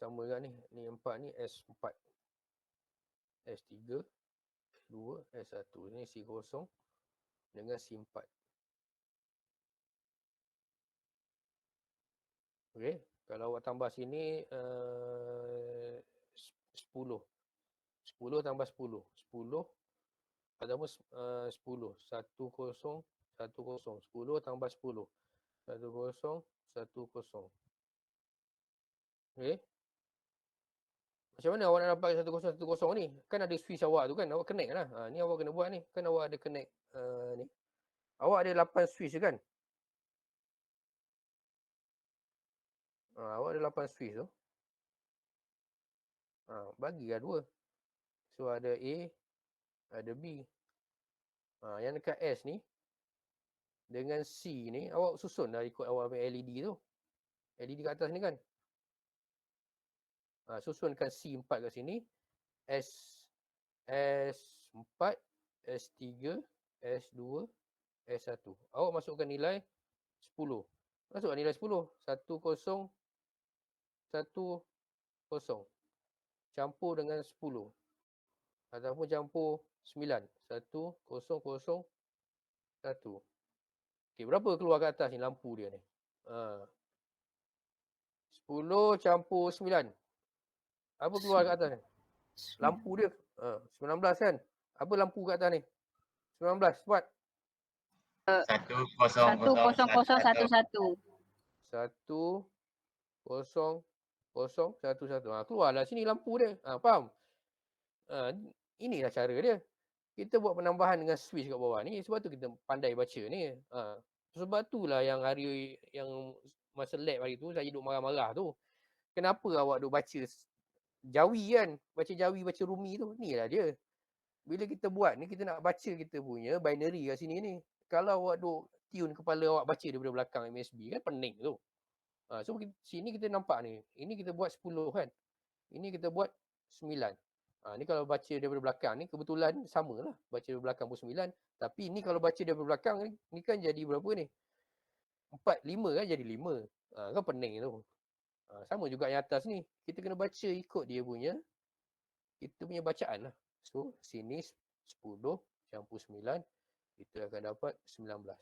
Sama juga ni. Ni 4 ni S4. S3, S2, S1. Ni C0 dengan C4. Okey. Kalau awak tambah sini 10. 10 tambah 10. 10 ataupun 10. 10, 10. 10 tambah 10. 10, 10. Okey. Macam mana awak nak dapat 10, 10 ni? Kan ada switch awak tu kan. Awak connect lah. Ni awak kena buat ni. Kan awak ada connect ni. Awak ada 8 switch kan? Awak ada 8 switch tu. Bagilah 2. So ada A, ada B. Yang dekat S ni dengan C ni awak susun dah ikut awak punya LED tu. LED kat atas ni kan. Susunkan C4 kat sini. S4, S3, S2, S1. Awak masukkan nilai 10. Masukkan nilai 10. 10, 10. Campur dengan 10. Ataupun campur 9. 10, 1. Okey, berapa keluar kat atas ni lampu dia ni? 10 campur 9. Apa keluar kat atas ni? Lampu dia 19 kan? Apa lampu kat atas ni? 19. Buat. 10011. 10011. Keluarlah sini lampu dia. Faham? Inilah cara dia. Kita buat penambahan dengan switch kat bawah ni. Sebab tu kita pandai baca ni. Sebab itulah yang hari yang masa lab hari tu saya duduk marah-marah tu. Kenapa awak duk baca Jawi kan? Baca Jawi, baca Rumi tu. Inilah dia. Bila kita buat ni, kita nak baca kita punya binary kat sini ni. Kalau awak duk tune kepala awak baca daripada belakang MSB kan pening tu. So sini kita nampak ni. Ini kita buat 10 kan. Ini kita buat 9. Ni kalau baca daripada belakang ni kebetulan samalah. Baca daripada belakang pun 9. Tapi ni kalau baca daripada belakang ni kan jadi berapa ni? 4, 5 kan jadi 5. Kan pening tu. Sama juga yang atas ni. Kita kena baca ikut dia punya. Kita punya bacaan lah. So sini 10 campur 9. Kita akan dapat 19.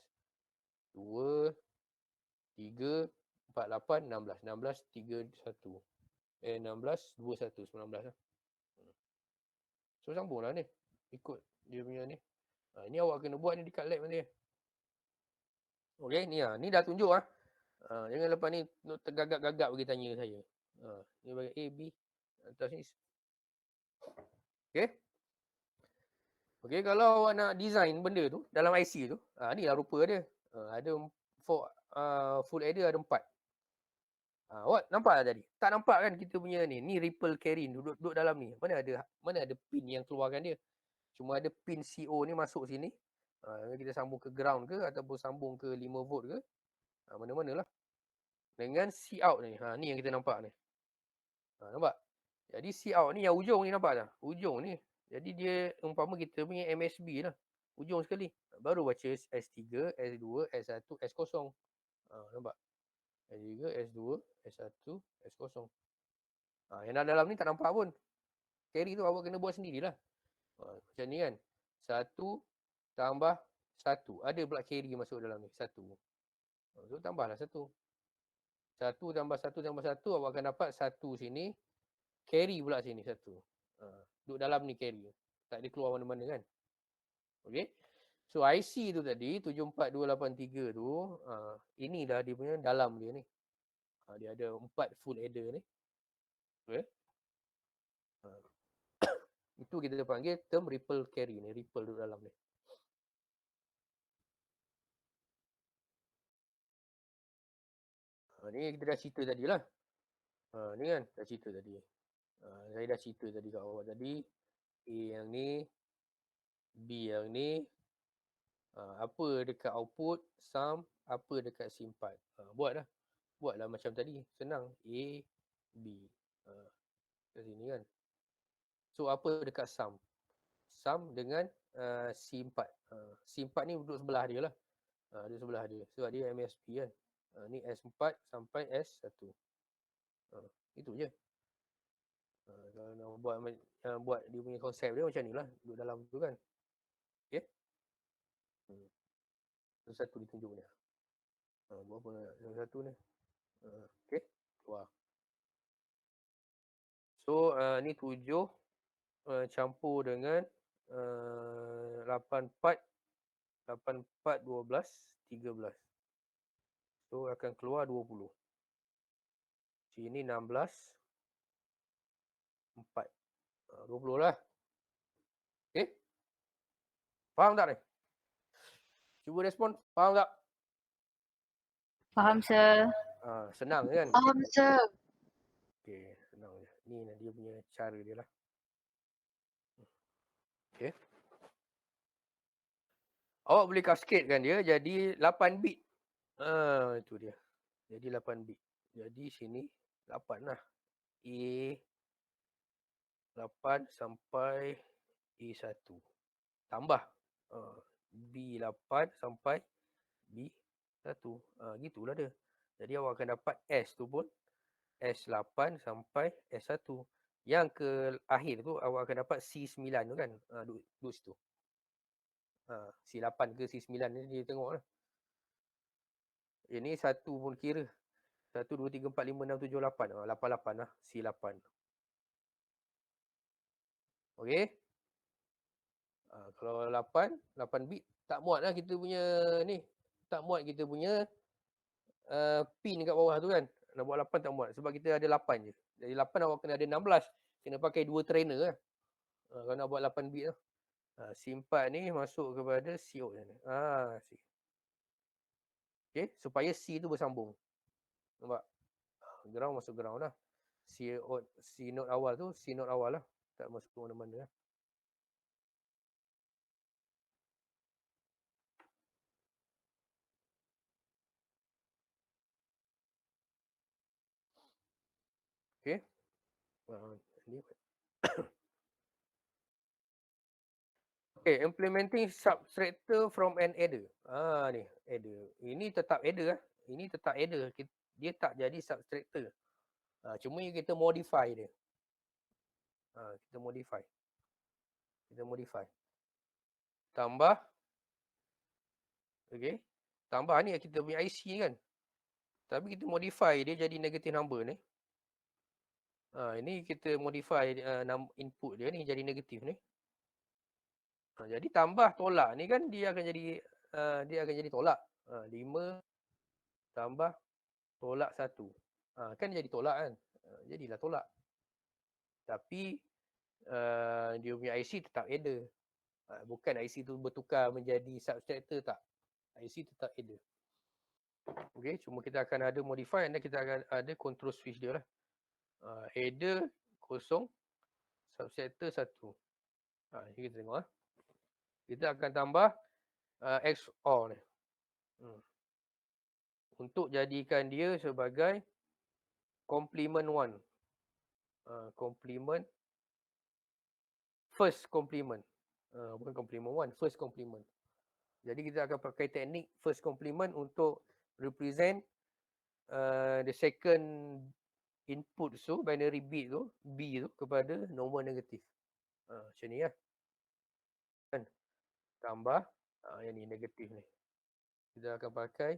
2, 3, 4, 8, 16. 16, 3, 1. 16, 2, 1. 19 lah. So sambung lah ni. Ikut dia punya ni. Ni awak kena buat ni dekat lab nanti. Okay, ni lah. Ni dah tunjuk lah. Jangan lepas ni tergagap-gagap bagi tanya saya. Ni bagi A, B. Atas ni. Okay. Okay, kalau awak nak design benda tu dalam IC tu. Ni lah rupa dia. Ada full adder ada 4. Awak nampak tak tadi? Tak nampak kan kita punya ni? Ni ripple carry duduk dalam ni. Mana ada pin yang keluarkan dia? Cuma ada pin CO ni masuk sini. Kita sambung ke ground ke ataupun sambung ke 5 volt ke. Mana-mana lah. Dengan C out ni. Ni yang kita nampak ni. Nampak? Jadi Cout ni yang ujung ni nampak tak? Ujung ni. Jadi dia umpama kita punya MSB lah. Ujung sekali. Baru baca S3, S2, S1, S0. Nampak? S3, S2, S1, S0. Yang dalam ni tak nampak pun. Carry tu awak kena buat sendirilah. Macam ni kan. 1 tambah 1. Ada pula carry masuk dalam ni. 1. So tambahlah 1. 1 tambah 1 tambah 1 awak akan dapat 1 sini. Carry pula sini 1. Duduk dalam ni carry. Tak ada keluar mana-mana kan. Okay. So IC tu tadi 74283 tu. Inilah dia punya dalam dia ni. Dia ada 4 full adder ni. Okay. Itu kita panggil term ripple carry ni. Ripple duduk dalam ni. Ni kita dah cerita tadi lah. Ni kan dah cerita tadi. Saya dah cerita tadi kat awak tadi. A yang ni. B yang ni. Apa dekat output. Sum. Apa dekat simpan. Buat lah. Buatlah macam tadi. Senang. A. B. Kat sini kan. So apa dekat sum. Sum dengan C4. C4 ni duduk sebelah dia lah. Duduk sebelah dia. Sebab dia MSP kan. Ni S4 sampai S1. Itu je. Kalau nak buat dia punya konsep dia macam ni lah. Duduk dalam tu kan. Okay. Satu ditunjuk ni. Buat apa nak satu ni. Okay. Keluar. So ni 7 campur dengan 84 12 13. So akan keluar 20. Sini 16 4. 20 lah. Okay. Faham tak ni? Cuba respon. Faham tak? Faham, sir. Senang kan? Faham, sir. Okay. Senang je. Ni dia punya cara dia lah. Okay. Awak boleh cascadekan dia jadi 8 bit. Itu dia. Jadi 8 bit. Jadi sini 8 lah. A 8 sampai A1. Tambah. B 8 sampai B1. Gitulah dia. Jadi awak akan dapat S tu pun. S8 sampai S1. Yang ke akhir tu awak akan dapat C9 tu kan. Duduk situ. C8 ke C9 ni dia tengok lah. Ini 1 pun kira. 1, 2, 3, 4, 5, 6, 7, 8. 88 lah. C8. Okey. Kalau 8 bit tak muat lah kita punya ni. Tak muat kita punya pin kat bawah tu kan. Nak buat 8 tak muat. Sebab kita ada 8 je. Jadi 8 awak kena ada 16. Kena pakai 2 trainer lah. Kalau nak buat 8 bit tu. C4 ni masuk kepada CO ni. C. Okay. Supaya C tu bersambung. Nampak? Ground masuk ground lah. C note awal tu C note awal lah. Tak masuk mana-mana lah. Okay. Okay, implementing subtractor from an adder. Ni adder. Ini tetap adder lah. Ini tetap adder. Dia tak jadi subtractor. Cuma kita modify dia. Kita modify. Tambah. Okay. Tambah ni kita punya IC kan. Tapi kita modify dia jadi negative number ni. Ini kita modify input dia ni jadi negatif ni. Jadi tambah tolak ni kan dia akan jadi tolak. 5 tambah tolak 1. Kan jadi tolak kan. Jadilah tolak. Tapi dia punya IC tetap adder. Bukan IC tu bertukar menjadi subtractor tak. IC tetap adder. Okay, cuma kita akan ada modify dan kita akan ada control switch dia lah. Adder 0, subtractor 1. Ini kita tengok lah. Kita akan tambah XOR ni. Untuk jadikan dia sebagai complement 1. Complement. First complement. Bukan complement 1, first complement. Jadi kita akan pakai teknik first complement untuk represent the second input tu, binary bit tu, B tu kepada nombor negatif. Macam ni lah. Kan? Tambah yang ni negatif ni. Kita akan pakai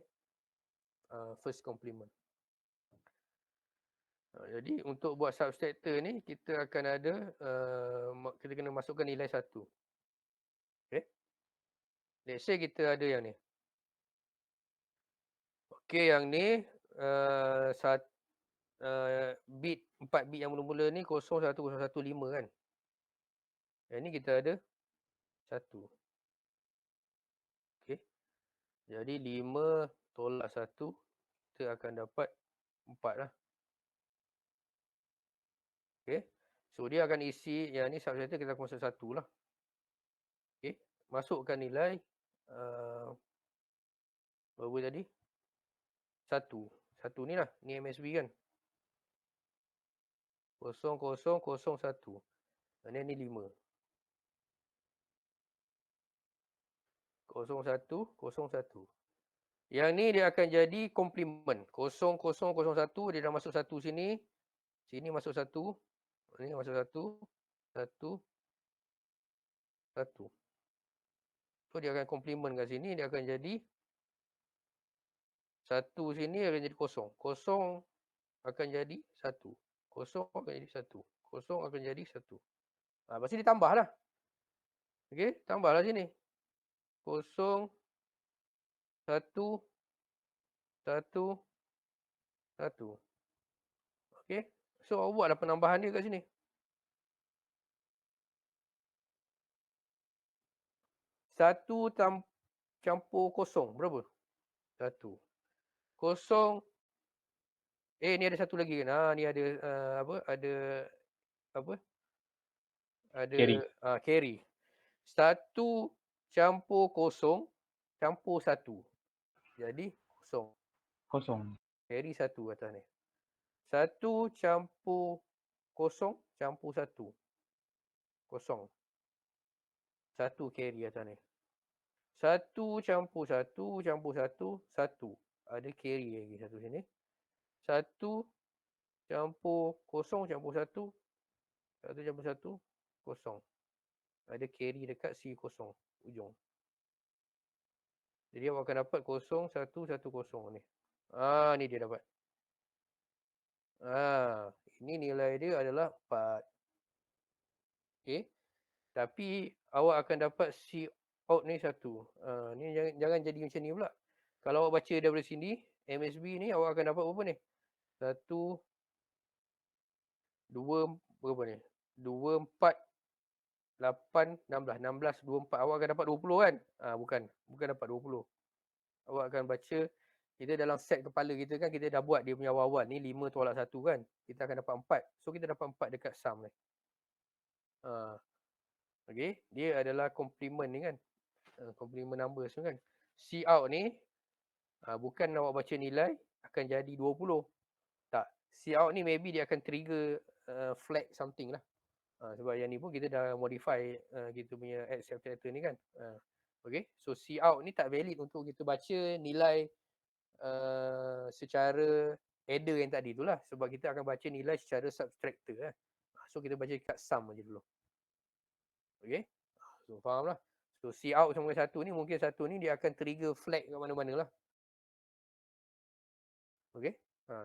first complement. Jadi untuk buat subtractor ni kita akan ada kita kena masukkan nilai 1. Okay. Let's say kita ada yang ni. Okay, yang ni bit 4 bit yang mula-mula ni 01015 kan. Yang ni kita ada 1. Okay. Jadi 5 tolak 1 kita akan dapat 4 lah. Okay. So dia akan isi yang ni subtractor kita akan masuk 1 lah. Okay. Masukkan nilai berapa tadi? 1. 1 ni lah. Ni MSB kan. 0001. Dan ni 5. 0101. Yang ni dia akan jadi komplement. 0001 dia dah masuk 1 sini. Sini masuk 1. Ni masuk 1. 1. 1. So dia akan komplement kat sini. Dia akan jadi 1 sini akan jadi 0. 0 akan jadi 1. 0 akan jadi 1. 0 akan jadi 1. Lepas ni ditambah lah. Okay. Tambahlah sini. 0. 1. 1. 1. Okay. So awak buatlah penambahan dia kat sini. 1 campur 0. Berapa? 1. 0. Ni ada satu lagi kan. Ni ada apa? Ada carry. 1 campur 0 campur 1. Jadi 0. Kosong. Carry 1 atas ni. 1 campur 0 campur 1. 0. 1 carry atas ni. 1 campur 1 campur 1. 1. Ada carry lagi satu sini. 1 campur 0 campur 1. 1 campur 1. 0. Ada carry dekat C0 ujung. Jadi awak akan dapat 0110 ni. Ni dia dapat. Ini nilai dia adalah 4. Okay. Tapi awak akan dapat C out ni 1. Ni jangan jadi macam ni pula. Kalau awak baca daripada sini, MSB ni awak akan dapat berapa ni? 1, 2, berapa ni? 2, 4, 8, 16. 16, 24. Awak akan dapat 20 kan? Bukan dapat 20. Awak akan baca, kita dalam set kepala kita kan, kita dah buat dia punya awal-awal. Ni 5 tolak 1 kan? Kita akan dapat 4. So kita dapat 4 dekat sum ni. Okay. Dia adalah complement ni kan? Complement numbers tu kan? C out ni, bukan awak baca nilai, akan jadi 20. Tak. C out ni maybe dia akan trigger flag something lah. Sebab yang ni pun kita dah modify kita punya add subtractor ni kan. Okay. So C out ni tak valid untuk kita baca nilai secara adder yang tadi tu lah. Sebab kita akan baca nilai secara subtractor lah. So kita baca kat sum je dulu. Okay. So faham lah. So C out sama dengan 1 ni, mungkin 1 ni dia akan trigger flag kat mana-mana lah. Okay.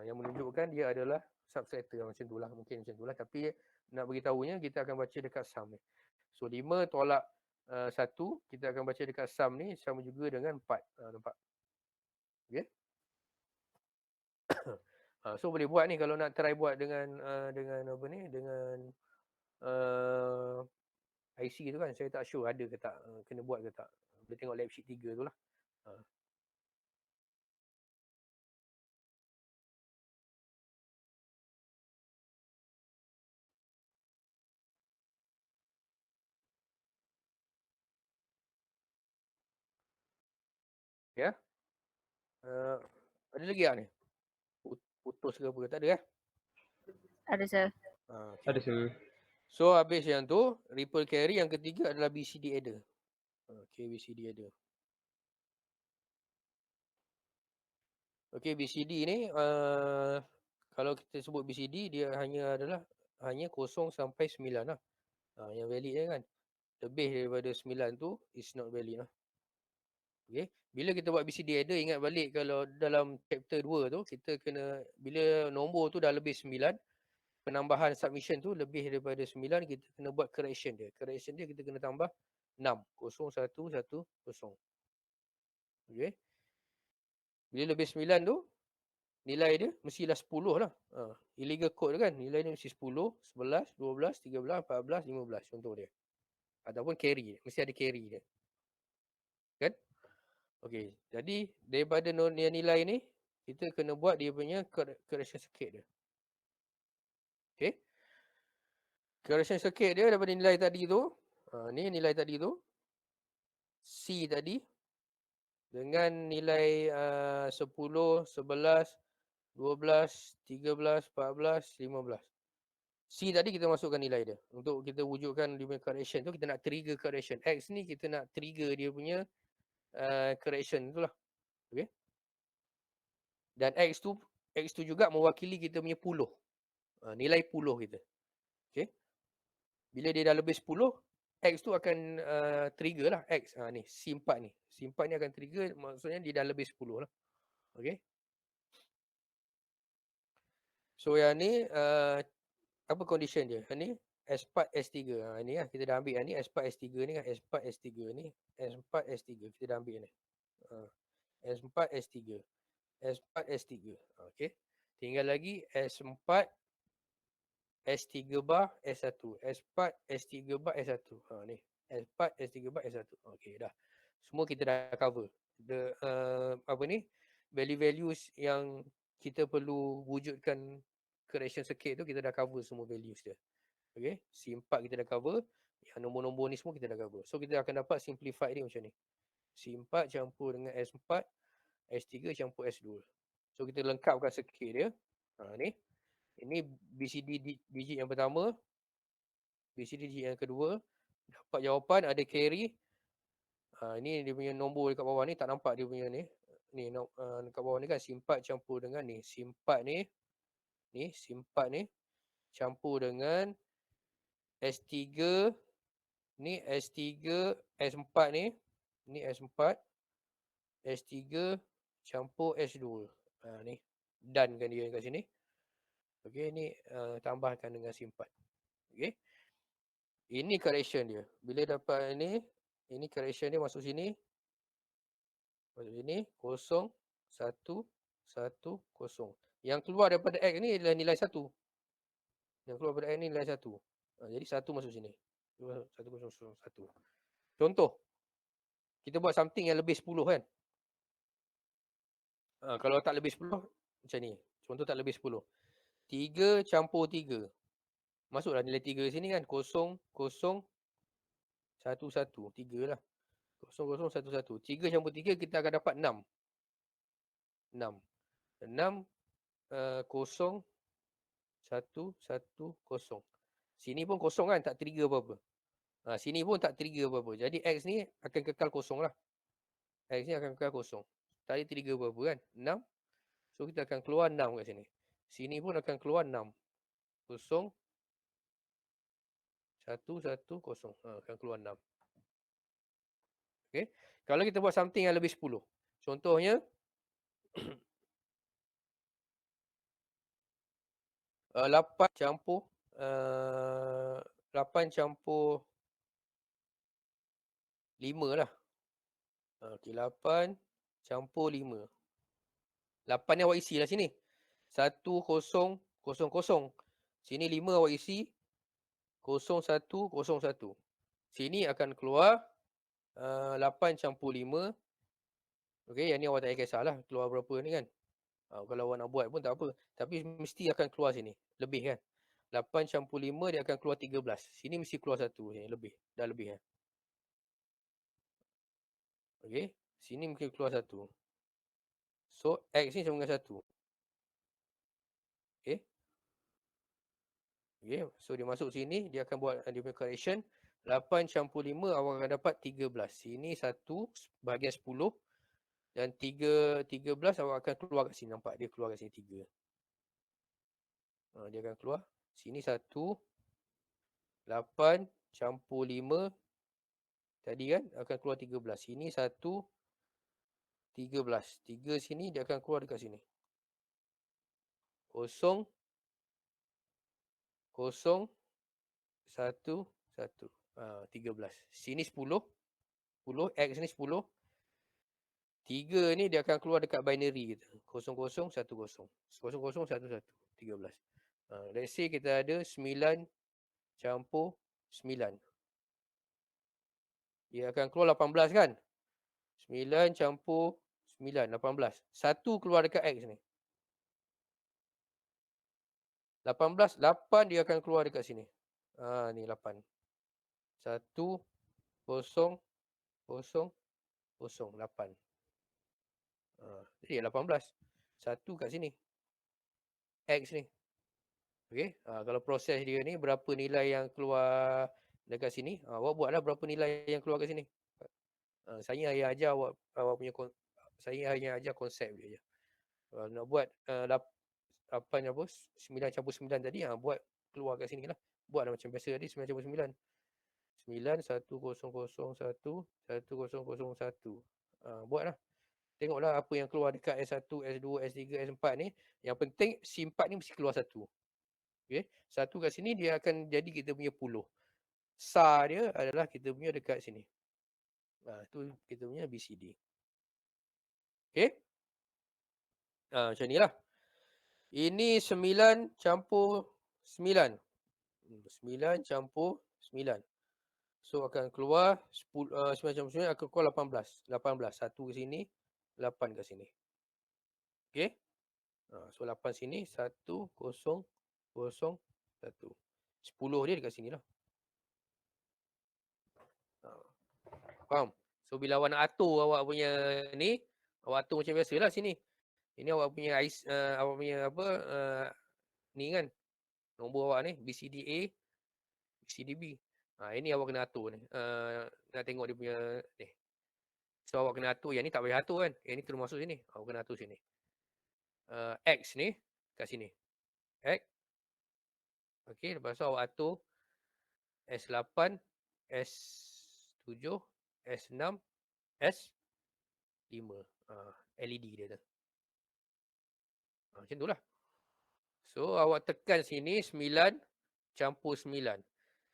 Yang menunjukkan dia adalah subtractor macam tu lah. Mungkin macam tu lah. Tapi nak beritahunya kita akan baca dekat sum ni. So 5 tolak 1 kita akan baca dekat sum ni sama juga dengan 4. Nampak? Okay. So boleh buat ni kalau nak try buat dengan apa ni, dengan IC tu kan. Saya tak sure ada ke tak, kena buat ke tak. Boleh tengok lab sheet 3 tu lah. Ya. Ada lagi tak ni? Putus ke apa? Tak ada. Ada sir. Okay. Ada sir. So habis yang tu, ripple carry yang ketiga adalah BCD adder. Okay, BCD adder. Okay, BCD ni kalau kita sebut BCD dia hanya 0 sampai 9 lah. Yang valid dia kan. Lebih daripada 9 tu is not valid lah. Okay. Bila kita buat BCD adder, ingat balik kalau dalam chapter 2 tu kita kena, bila nombor tu dah lebih 9, penambahan submission tu lebih daripada 9, kita kena buat correction dia. Correction dia kita kena tambah 6. 0, 1, 1, 0. Okay. Bila lebih 9 tu, nilai dia mestilah 10 lah. Illegal code tu kan, nilai dia mesti 10, 11, 12, 13, 14, 15 contoh dia. Ataupun carry, mesti ada carry dia. Kan? Okey, jadi daripada nilai ni, kita kena buat dia punya correction circuit dia. Okey. Correction circuit dia daripada nilai tadi tu, ni nilai tadi tu, C tadi, dengan nilai 10, 11, 12, 13, 14, 15. C tadi kita masukkan nilai dia. Untuk kita wujudkan dia punya correction tu, kita nak trigger correction. X ni kita nak trigger dia punya correction tu lah. Okay. Dan X tu juga mewakili kita punya puluh. Nilai puluh kita. Okay. Bila dia dah lebih 10, X tu akan trigger lah. X ni, C4 ni. C4 ni akan trigger, maksudnya dia dah lebih 10 lah. Okay. So yang ni, apa condition dia? Yang ni S4, S3. Ni lah, kita dah ambil yang ni, S4, S3 ni kan. S4, S3 ni. S4, S3. Kita dah ambil ni. S4, S3. S4, S3. Okay. Tinggal lagi S4, S3 bar, S1. S4, S3 bar, S1. Ni. S4, S3 bar, S1. Okay, dah. Semua kita dah cover. Apa ni? Value-values yang kita perlu wujudkan correction circuit tu, kita dah cover semua values dia. Okay. C4 kita dah cover. Yang nombor-nombor ni semua kita dah cover. So, kita akan dapat simplified ni macam ni. C4 campur dengan S4, S3 campur S2. So, kita lengkapkan circuit dia. Ni. Ini BCD digit yang pertama. BCD digit yang kedua. Dapat jawapan, ada carry. Ini dia punya nombor dekat bawah ni. Tak nampak dia punya ni. Ni dekat bawah ni kan C4 campur dengan ni. C4 ni. Ni C4 ni. Campur dengan S3. Ni S3. S4 ni. Ni S4. S3 campur S2. Ni. Dan kan dia kat sini. Okey, ni tambahkan dengan C4. Okey. Ini correction dia. Bila dapat ini correction dia masuk sini. Masuk sini, 0, 1, 1, 0. Yang keluar daripada X ni adalah nilai 1. Yang keluar daripada X ni nilai 1. Jadi 1 masuk sini. 1, 0, 0, 1. Contoh. Kita buat something yang lebih 10 kan. Kalau tak lebih 10, macam ni. Contoh tak lebih 10. 3 campur 3. Masuklah nilai 3 sini kan. 0, 0, 1, 1. 3 lah. 0, 0, 1, 1. 3 campur 3 kita akan dapat 6. 6. 6, 0, 1, 1, 0. Sini pun kosong kan. Tak trigger apa-apa. Sini pun tak trigger apa-apa. Jadi X ni akan kekal kosong lah. X ni akan kekal kosong. Tak ada trigger apa-apa kan. 6. So kita akan keluar 6 kat sini. Sini pun akan keluar 6. 0, 1, 1, 0. Akan keluar 6. Okay. Kalau kita buat something yang lebih 10. Contohnya. 8 campur. 8 campur 5 lah. Okey, 8 campur 5. 8 ni awak isi lah sini. 1, 0, 0, 0. Sini 5 awak isi. 0, 1, 0, 1. Sini akan keluar 8 campur 5. Okey, yang ni awak tak payah kisahlah keluar berapa ni kan. Kalau awak nak buat pun tak apa. Tapi mesti akan keluar sini. Lebih kan. 8 campur 5 dia akan keluar 13. Sini mesti keluar 1. Lebih. Dah lebih kan. Okey. Sini mungkin keluar 1. So, X ni sama dengan 1. Okey. Okay, so dia masuk sini, dia akan buat dia punya correction. 8 campur 5 awak akan dapat 13. Sini 1 bahagian 10 dan 13 awak akan keluar kat sini, nampak dia keluar kat sini 3. Dia akan keluar. Sini 1 8 campur 5 tadi kan akan keluar 13. Sini 1 13. 3 sini dia akan keluar dekat sini. 0 0 1 1. 13. Sini 10. 10 X ni 10. 3 ni dia akan keluar dekat binary kita. 00 10. 00 11 13. Let's say kita ada 9 campur 9. Dia akan keluar 18 kan? 9 campur 9, 18. 1 keluar dekat X ni. 18, 8 dia akan keluar dekat sini. Ni 8. 1, 0, 0, 0, 8. Jadi 18. 1 kat sini. X ni. Okey. Kalau proses dia ni berapa nilai yang keluar dekat sini. Awak buatlah berapa nilai yang keluar kat sini. Saya hanya ajar awak punya saya hanya ajar konsep dia je. Nak buat 8 apa 9 campur 9 tadi buat keluar kat sini lah. Buatlah macam biasa tadi 9 campur 9. 9 1001 1001. Buatlah. Tengoklah apa yang keluar dekat S1, S2, S3, S4 ni. Yang penting C4 ni mesti keluar 1. Okey. 1 kat sini dia akan jadi kita punya 10. SAR dia adalah kita punya dekat sini. Tu kita punya BCD. Okey. Macam ni lah. Ini 9 campur 9. 9 campur 9. So akan keluar 9 campur 9 akan keluar 18. 18. 1 ke sini, 8 ke sini. Okey. So 8 sini 1 0 0 1. 10 dia dekat sini lah. Faham? So bila awak nak atur awak punya ni, awak atur macam biasalah sini. Ini awak punya awak punya apa ni kan. Nombor awak ni BCDA, BCDB. Ini awak kena atur ni. Nak tengok dia punya ni. So awak kena atur, yang ni tak payah atur kan. Yang ni terus masuk sini. Awak kena atur sini. X ni kat sini. X. Okey, lepas tu awak atur S8, S7, S6, S5. LED dia tu. Macam tu lah. So awak tekan sini 9 campur 9. 1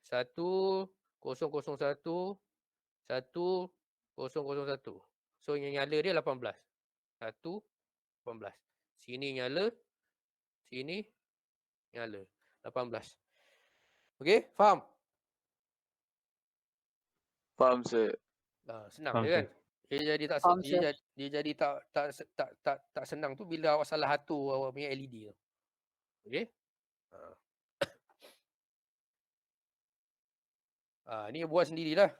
0 0 1 1 0 0 1. So yang nyala dia 18. 1 18. Sini nyala. Sini nyala. 18. Okey, faham? Faham, sir. Senang Faham, je kan? Dia jadi tak Faham, sir. dia jadi tak senang tu bila awak salah atur awak punya LED tu. Okey? Ni buat sendirilah.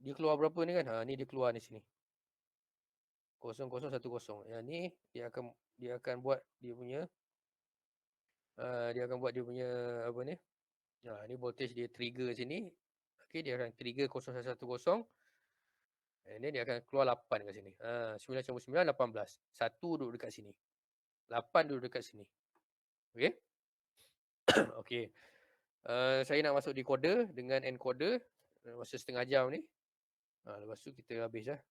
Dia keluar berapa ni kan? Ni dia keluar di sini. 0010. Yang ni dia akan buat dia punya apa ni? Ni voltage dia trigger sini. Okey, dia akan trigger 0110. And then dia akan keluar 8 kat sini. 9 campur 9 18. 1 duduk dekat sini. 8 duduk dekat sini. Okey? Okey. Saya nak masuk decoder dengan encoder masa setengah jam ni. Lepas tu kita habis lah.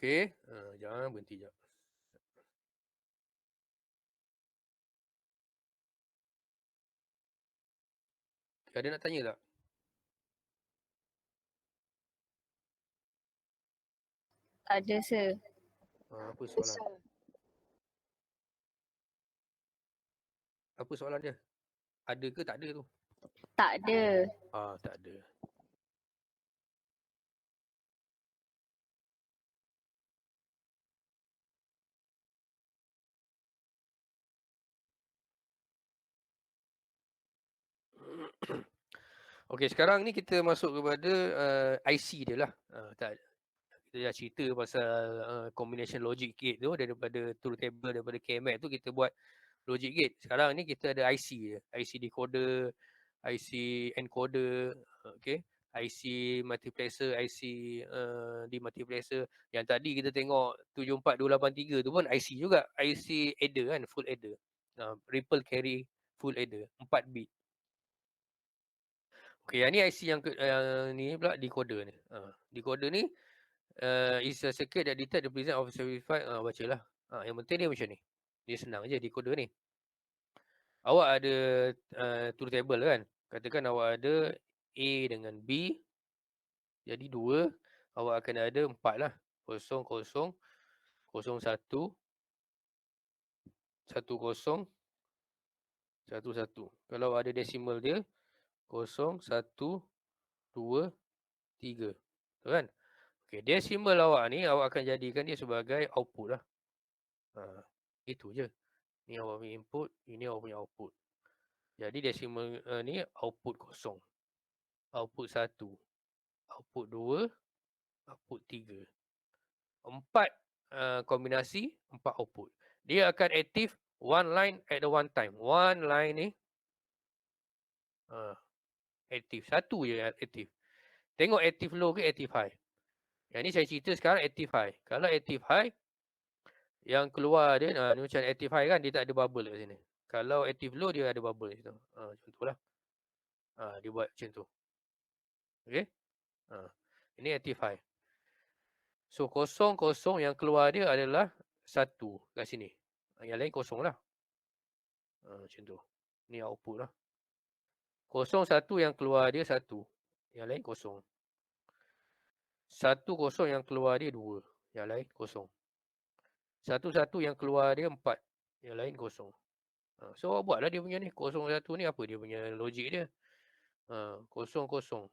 Okey. Jangan berhenti jap. Ada nak tanya tak? Ada, sir. Apa soalan? Apa soalan dia? Ada ke tak ada tu? Tak ada. Tak ada. Okey, sekarang ni kita masuk kepada IC dia lah. Kita dah cerita pasal combination logic gate tu daripada truth table daripada KMAT tu kita buat logic gate. Sekarang ni kita ada IC je. IC decoder, IC encoder, okay. IC multiplexer, IC demultiplexer. Yang tadi kita tengok 74283 tu pun IC juga. IC adder kan, full adder. Ripple carry full adder, 4 bit. Okay, yang ni IC yang ni pula decoder ni. Decoder ni is a circuit that detect the presence of specified. Bacalah. Yang penting dia macam ni. Dia senang je decoder ni. Awak ada truth table kan. Katakan awak ada A dengan B. Jadi 2. Awak akan ada 4 lah. 0, 0, 0, 1, 1, 0, 1, 1. Kalau ada decimal dia 0, 1, 2, 3. Betul kan? Okay, decimal awak ni awak akan jadikan dia sebagai output lah. Itu je. Ni awak punya input, ini awak punya output. Jadi decimal ni output 0. Output 1. Output 2. Output 3. 4 kombinasi, 4 output. Dia akan aktif one line at the one time. One line ni aktif. Satu je aktif. Tengok aktif low ke aktif high. Yang ni saya cerita sekarang aktif high. Kalau aktif high, yang keluar dia, ni macam aktif high kan, dia tak ada bubble kat sini. Kalau aktif low, dia ada bubble kat situ. Contohlah. Dia buat macam tu. Okay. Ini aktif high. So 0, 0 yang keluar dia adalah 1 kat sini. Yang lain kosong lah. Macam tu. Ni output lah. 0, 1 yang keluar dia 1. Yang lain kosong. 1, 0 yang keluar dia 2. Yang lain kosong. 1, 1 yang keluar dia 4. Yang lain kosong. So awak buatlah dia punya ni. 0, 1 ni apa dia punya logik dia. 0, 0.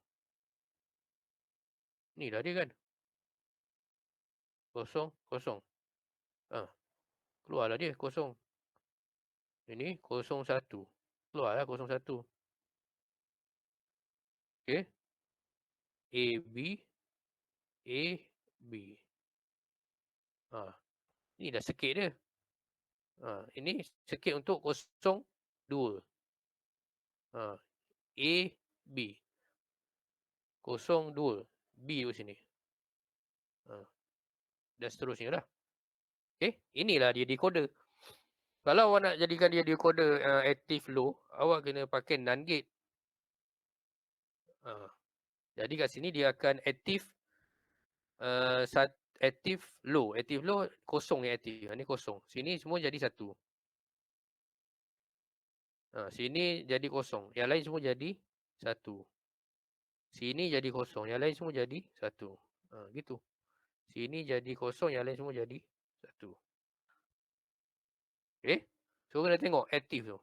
Ni dah dia kan. 0, 0. Keluarlah dia 0. Ini 0, 1. Keluarlah 0, 1. Okay. A, B. A, B. Ni dah circuit dia. Ini circuit untuk 0, 2. A, B. 0, 2. B di sini. Dan seterusnya lah. Okay. Inilah dia decoder. Kalau awak nak jadikan dia decoder active low, awak kena pakai NAND gate. Jadi kat sini dia akan aktif aktif low. Aktif low kosong yang aktif. Ni kosong. Sini semua jadi 1. Sini jadi kosong. Yang lain semua jadi 1. Sini jadi kosong. Yang lain semua jadi 1. Gitu. Sini jadi kosong. Yang lain semua jadi 1. Okay. So kena tengok aktif tu.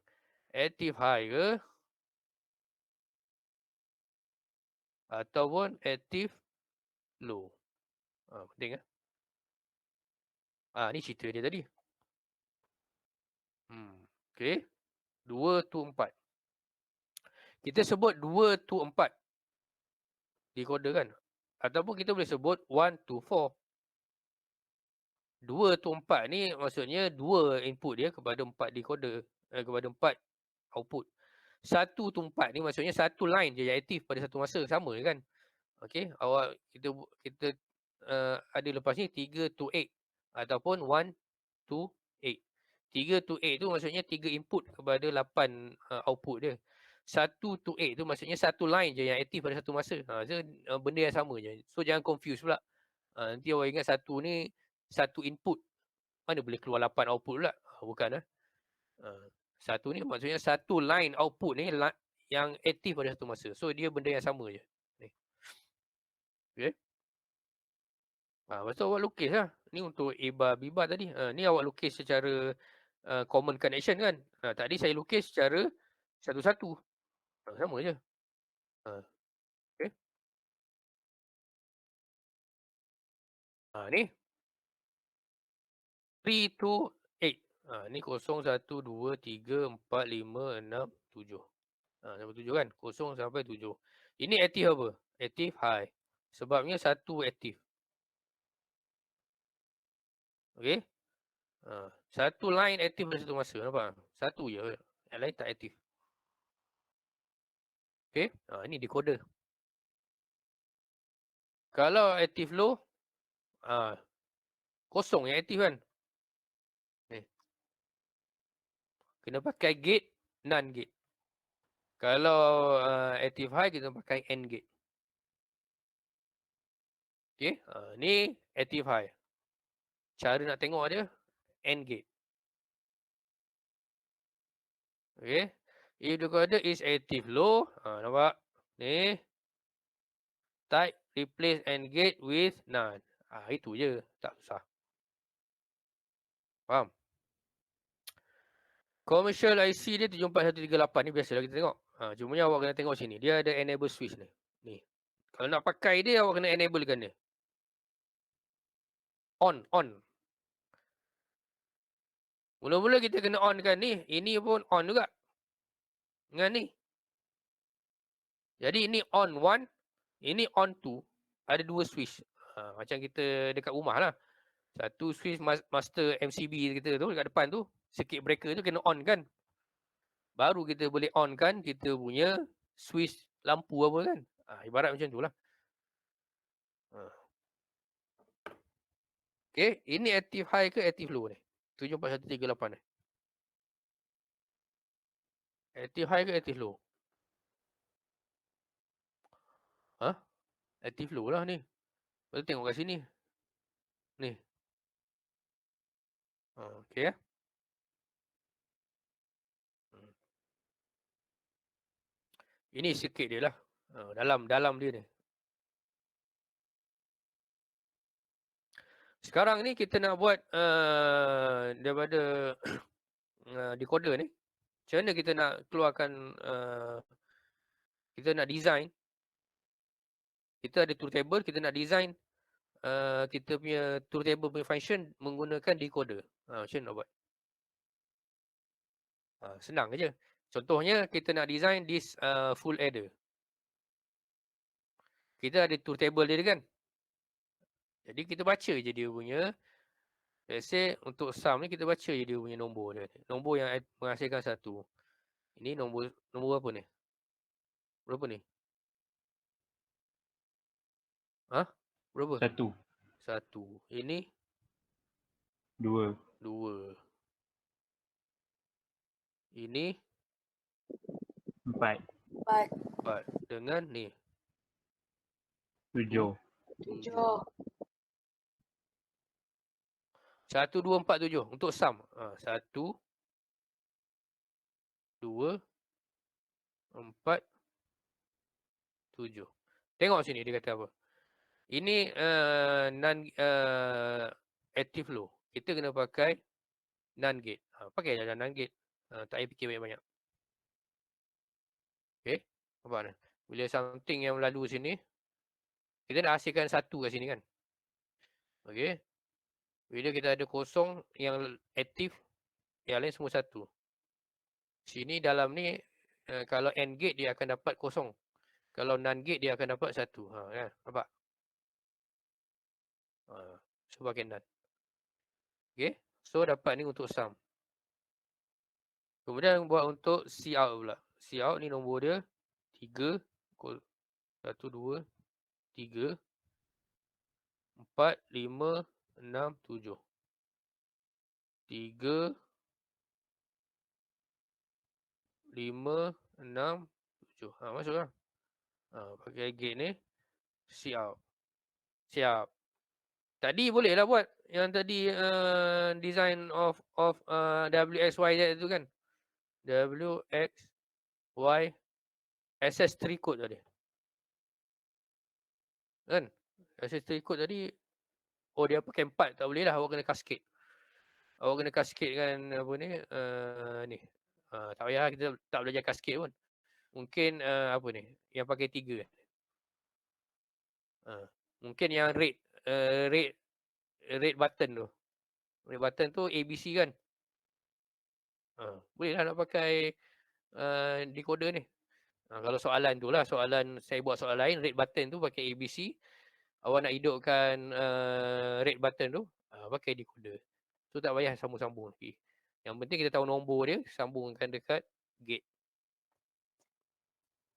Aktif high ke? Ataupun aktif low. Penting kan? Ni cerita dia tadi. Okay. 2 to 4. Kita sebut 2 to 4. Decoder kan? Ataupun kita boleh sebut 1 to 4. 2 to 4 ni maksudnya 2 input dia kepada 4 decoder. Kepada 4 output. 1 to 4 ni maksudnya satu line je yang aktif pada satu masa. Sama je kan? Okay. Awak kita ada lepas ni 3 to 8. Ataupun 1 to 8. 3 to 8 tu maksudnya 3 input kepada 8 output dia. 1 to 8 tu maksudnya satu line je yang aktif pada satu masa. So, benda yang sama je. So jangan confuse pula. Nanti awak ingat satu ni satu input. Mana boleh keluar 8 output pula? Bukan lah. Satu ni maksudnya satu line output ni yang aktif pada satu masa. So dia benda yang sama je. Okay. Lepas tu awak lukis lah. Ni untuk EBA BIBA tadi. Ni awak lukis secara common connection kan. Tadi saya lukis secara satu-satu. Sama je. Okay. Ni 3 to 8. Ni 0, 1, 2, 3, 4, 5, 6, 7. Sampai 7 kan? 0 sampai 7. Ini aktif apa? Aktif high. Sebabnya satu aktif. Okay. Satu line aktif pada satu masa. Nampak? Satu je. Yang lain tak aktif. Okay. Ini decoder. Kalau aktif low, kosong yang aktif kan. Ni. Kena pakai gate, NAND gate. Kalau active high, kita pakai AND gate. Okay. Ni active high. Cara nak tengok dia, AND gate. Okay. If the decoder is active low, nampak? Ni. Type replace AND gate with NAND. Itu je. Tak susah. Faham? Commercial IC dia 74138 ni biasalah kita tengok. Cumanya awak kena tengok sini. Dia ada enable switch ni. Ni. Kalau nak pakai dia, awak kena enablekan dia. On. Mula-mula kita kena on kan ni. Ini pun on juga. Dengan ni. Jadi ini on 1. Ini on 2. Ada 2 switch. Macam kita dekat rumah lah. Satu switch master MCB kita tu dekat depan tu. Circuit breaker tu kena on kan. Baru kita boleh on kan kita punya switch lampu apa kan. Ibarat macam tu lah. Okay. Ini active high ke active low ni? 74138 ni. Active high ke active low? Active low lah ni. Lepas tu tengok kat sini. Ni. Okay. Ini circuit dia lah. Dalam dia ni. Sekarang ni kita nak buat daripada decoder ni. Macam mana kita nak keluarkan, kita nak design. Kita ada truth table, kita nak design kita punya truth table punya function menggunakan decoder. Macam mana nak buat? Senang je. Contohnya kita nak design this full adder. Kita ada truth table dia kan. Jadi kita baca je dia punya. Let's say untuk sum ni kita baca je dia punya nombor dia. Nombor yang menghasilkan 1. Ini nombor apa ni? Berapa ni? Berapa? 1. Ini 2. Ini 4. dengan ni 7. 1, 2, 4, 7 untuk sum. 1, 2, 4, 7. Tengok sini dia kata apa. Ini non active low. Kita kena pakai NAND gate. Pakai je NAND gate. Tak payah fikir banyak-banyak. Okay. Nampak ni. Bila something yang lalu sini, kita nak hasilkan 1 kat sini kan. Okay. Bila kita ada kosong yang aktif, yang lain semua 1. Sini dalam ni, kalau AND gate dia akan dapat kosong. Kalau NAND gate dia akan dapat 1. Kan? Nampak? So pakai NAND. Okay. So dapat ni untuk sum. Kemudian buat untuk Cout pula. Cout ni nombor dia 3. 1, 2, 3, 4, 5, 6, 7. 3, 5, 6, 7. Masuk lah. Pakai gate ni. Cout. Siap. Tadi boleh lah buat. Yang tadi design of WXYZ tu kan. WXY SS3 code tadi. Kan? SS3 code tadi. Oh dia pakai 4. Tak boleh lah. Awak kena cascade. Awak kena cascade kan apa ni. Ni. Tak payah kita tak belajar cascade pun. Mungkin apa ni. Yang pakai 3. Mungkin yang red button tu. Red button tu ABC kan. Boleh lah nak pakai decoder ni. Kalau soalan tu lah. Saya buat soalan lain. Red button tu pakai ABC. Awak nak hidupkan red button tu. Pakai decoder. So tak payah sambung-sambung lagi. Yang penting kita tahu nombor dia, sambungkan dekat gate.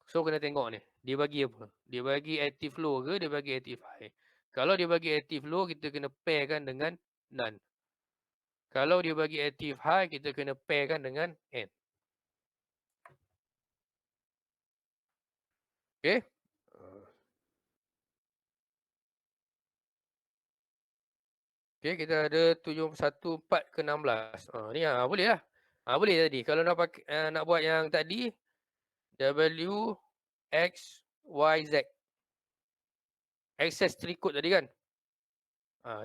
So kena tengok ni, dia bagi apa? Dia bagi active low ke dia bagi active high? Kalau dia bagi active low, kita kena pairkan dengan none. Kalau dia bagi active high, kita kena pairkan dengan N. Okay. Okay, kita ada 714 ke 16. Ni boleh lah. Boleh tadi. Kalau nak pakai, nak buat yang tadi, W, X, Y, Z. Access 3 code tadi kan.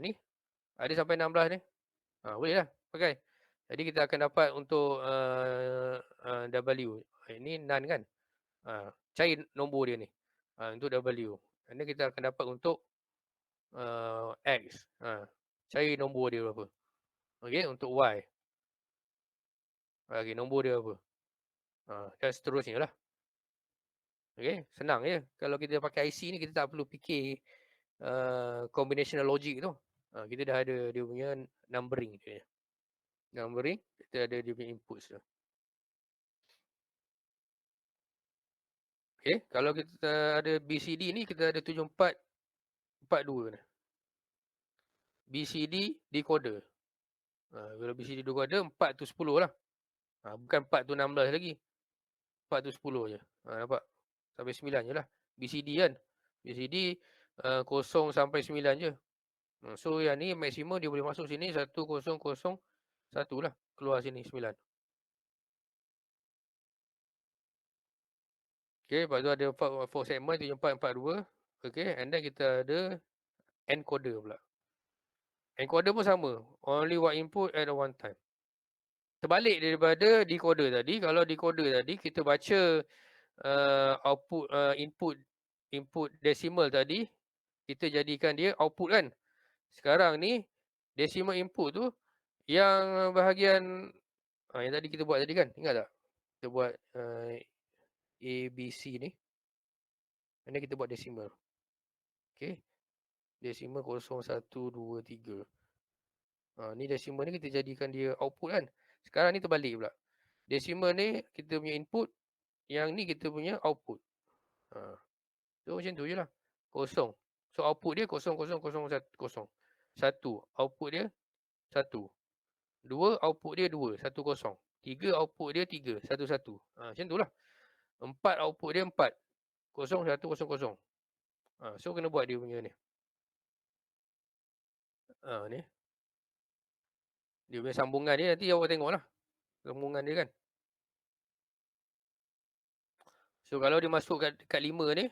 Ni. Ada sampai 16 ni. Boleh lah. Pakai. Jadi kita akan dapat untuk W. Ini none kan. Cari nombor dia ni. Untuk W. Ini kita akan dapat untuk X. Cari nombor dia berapa. Okey, untuk Y. Okey, nombor dia apa. Dan seterusnya lah. Okey, senang je. Kalau kita pakai IC ni, kita tak perlu fikir combinational logic tu. Kita dah ada dia punya numbering dia. Numbering, kita ada dia punya inputs tu. Okey, kalau kita ada BCD ni, kita ada 7442 ni. BCD decoder. Kalau BCD decoder 4 tu 10 lah. Bukan 4 tu 16 lagi. 4 tu 10 je. Nampak? Sampai 9 je lah. BCD kan. BCD 0 sampai 9 je. So yang ni maksimum dia boleh masuk sini 1001 lah. Keluar sini 9. Okay, lepas tu ada 4 segment 7442. Okay, and then kita ada encoder pula. Encoder pun sama. Only one input at one time. Terbalik daripada decoder tadi. Kalau decoder tadi kita baca output input decimal tadi, kita jadikan dia output kan. Sekarang ni decimal input tu yang bahagian yang tadi kita buat tadi kan. Ingat tak? Kita buat A, B, C ni. Ini kita buat decimal. Okay. Decimal 0, 1, 2, 3. Ni decimal ni kita jadikan dia output kan. Sekarang ni terbalik pula. Decimal ni kita punya input. Yang ni kita punya output. So macam tu je lah. 0. So output dia 0, 0, 0, 1. 1. Output dia 1. 2. Output dia 2. 1, 0. 3. Output dia 3. 1, 1. Macam tu lah. 4. Output dia 4. 0, 1, 0, 0. So kena buat dia punya ni. Ni. Dia punya sambungan dia nanti awak tengok lah. Sambungan dia kan. So kalau dia masuk kat 5 ni.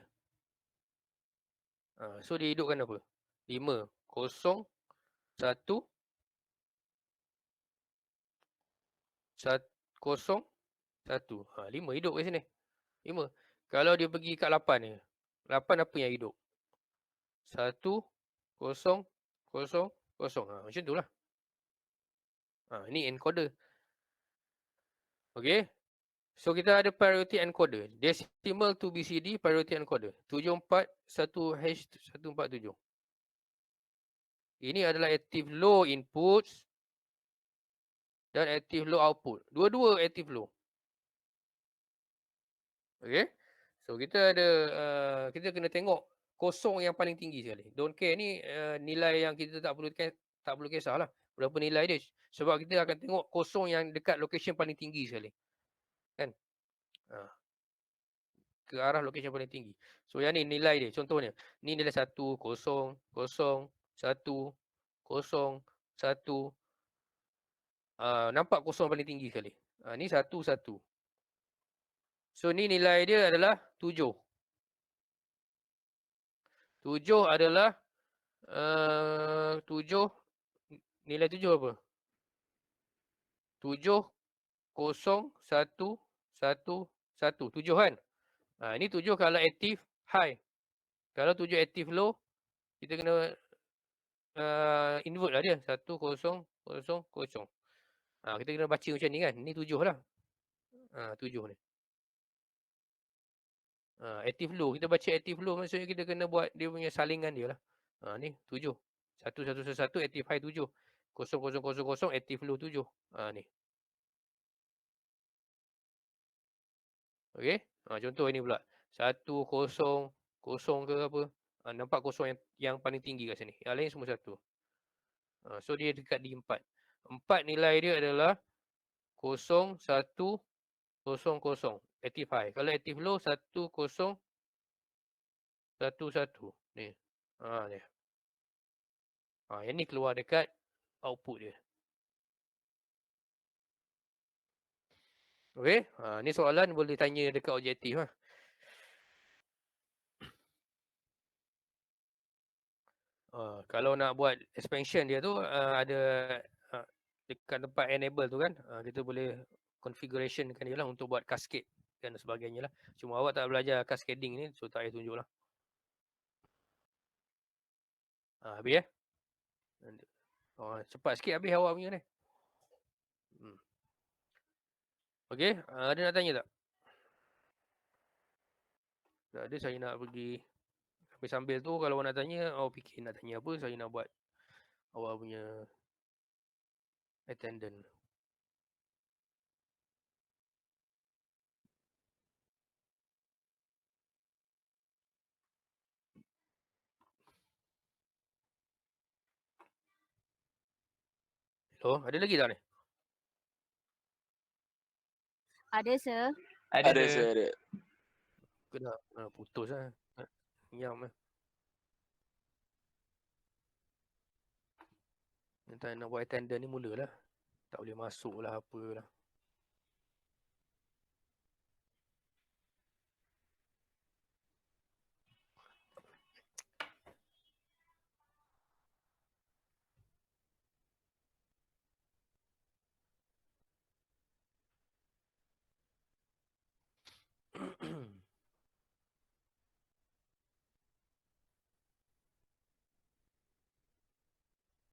So dia hidupkan apa? 5, 0, 1, 0, 1. 5 hidup kat sini. 5. Kalau dia pergi kat 8 ni. 8 apa yang hidup? 1, 0, 0, 0. Macam tu lah. Ni encoder. Okay. So kita ada priority encoder. Decimal to BCD priority encoder. 741H147. Ini adalah active low inputs dan active low output. Dua-dua active low. Okay. So kita ada kita kena tengok kosong yang paling tinggi sekali. Don't care ni nilai yang kita tak perlu kisahlah. Berapa nilai dia. Sebab kita akan tengok kosong yang dekat location paling tinggi sekali. Kan? Ke arah location paling tinggi. So yang ni nilai dia. Contohnya. Ni nilai 1, 0, 0, 1, 0, 1. Nampak kosong paling tinggi sekali. Ni 1, 1. So ni nilai dia adalah 7. 7 adalah 7. Nilai 7 apa? 7, 0, 1, 1, 1. 7 kan? Ini 7 kalau active high. Kalau 7 active low, kita kena invert lah dia. 1, 0, 0, 0. Kita kena baca macam ni kan. Ni 7 lah. 7 ni. Active low. Kita baca active low maksudnya kita kena buat dia punya salingan dia lah. Ni 7. 1, 1, 1, 1 active high 7. 0, 0, 0, 0 active low 7. Ni. Okey. Contoh ini pula. 1, 0, 0 ke apa. Nampak kosong yang paling tinggi kat sini. Yang lain semua 1. So dia dekat di 4. 4 nilai dia adalah 0, 1, 0, 0. Active high. Kalau active low 1, 0, 1, 1. Ni. Ni. Yang ni keluar dekat output dia. Okey. Ni soalan boleh tanya dekat objektif lah. Kalau nak buat expansion dia tu ada dekat tempat enable tu kan, kita boleh configurationkan dia lah untuk buat cascade dan sebagainya lah. Cuma awak tak belajar cascading ni, so tak payah tunjuk lah. Habis cepat sikit habis awak punya ni. Okey, ada nak tanya tak? Tak ada, saya nak pergi sambil tu kalau awak nak tanya, awak fikir nak tanya apa, saya nak buat awak punya attendant. Hello, ada lagi tak ni? Ada sir. Ada sir, ada. Kena putus lah. Nyam lah. Nanti nak buat attendant ni mulalah. Tak boleh masuk lah apalah.